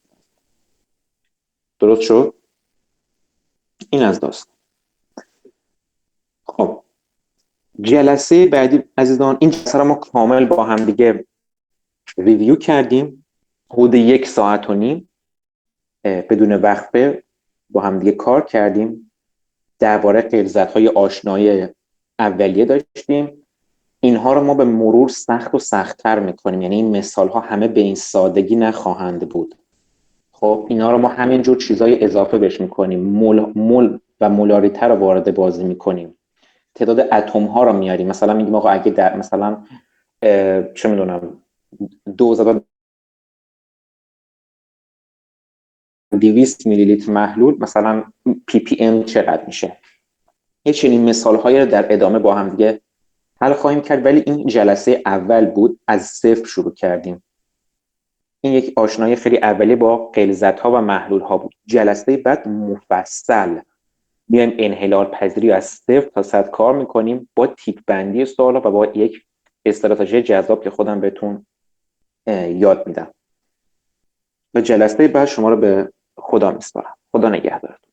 درست شد؟ این از داستان. خب جلسه بعدی عزیزان، این جلسه رو ما کامل با هم دیگه ریویو کردیم. حدود 1.5 ساعت بدون وقفه با هم دیگه کار کردیم. درباره غلظت‌های آشنایی اولیه داشتیم. اینها رو ما به مرور سخت و سخت‌تر می‌کنیم، یعنی این مثال‌ها همه به این سادگی نخواهند بود. خب اینا رو ما همینجور چیزای اضافه بهش می‌کنیم، مول و مولاریته رو وارد بازی می‌کنیم، تعداد اتم‌ها رو میاریم. مثلا میگیم آقا اگه در مثلا چه می‌دونم 2200 میلی لیتر محلول مثلا پی پی ام چقدر میشه. یه چنین مثال‌هایی رو در ادامه با هم دیگه حل خواهیم کرد، ولی این جلسه اول بود، از صفر شروع کردیم. این یک آشنایی خیلی اولیه با غلظت‌ها و محلول‌ها بود. جلسه بعد مفصل میایم انحلال پذیری از 0 تا 100 کار میکنیم با تیپ بندی سوالا و با یک استراتژی جذاب که خودم بهتون یاد میدم. و جلسه بعد شما رو به خدا میسپارم. خدا نگهدارتون.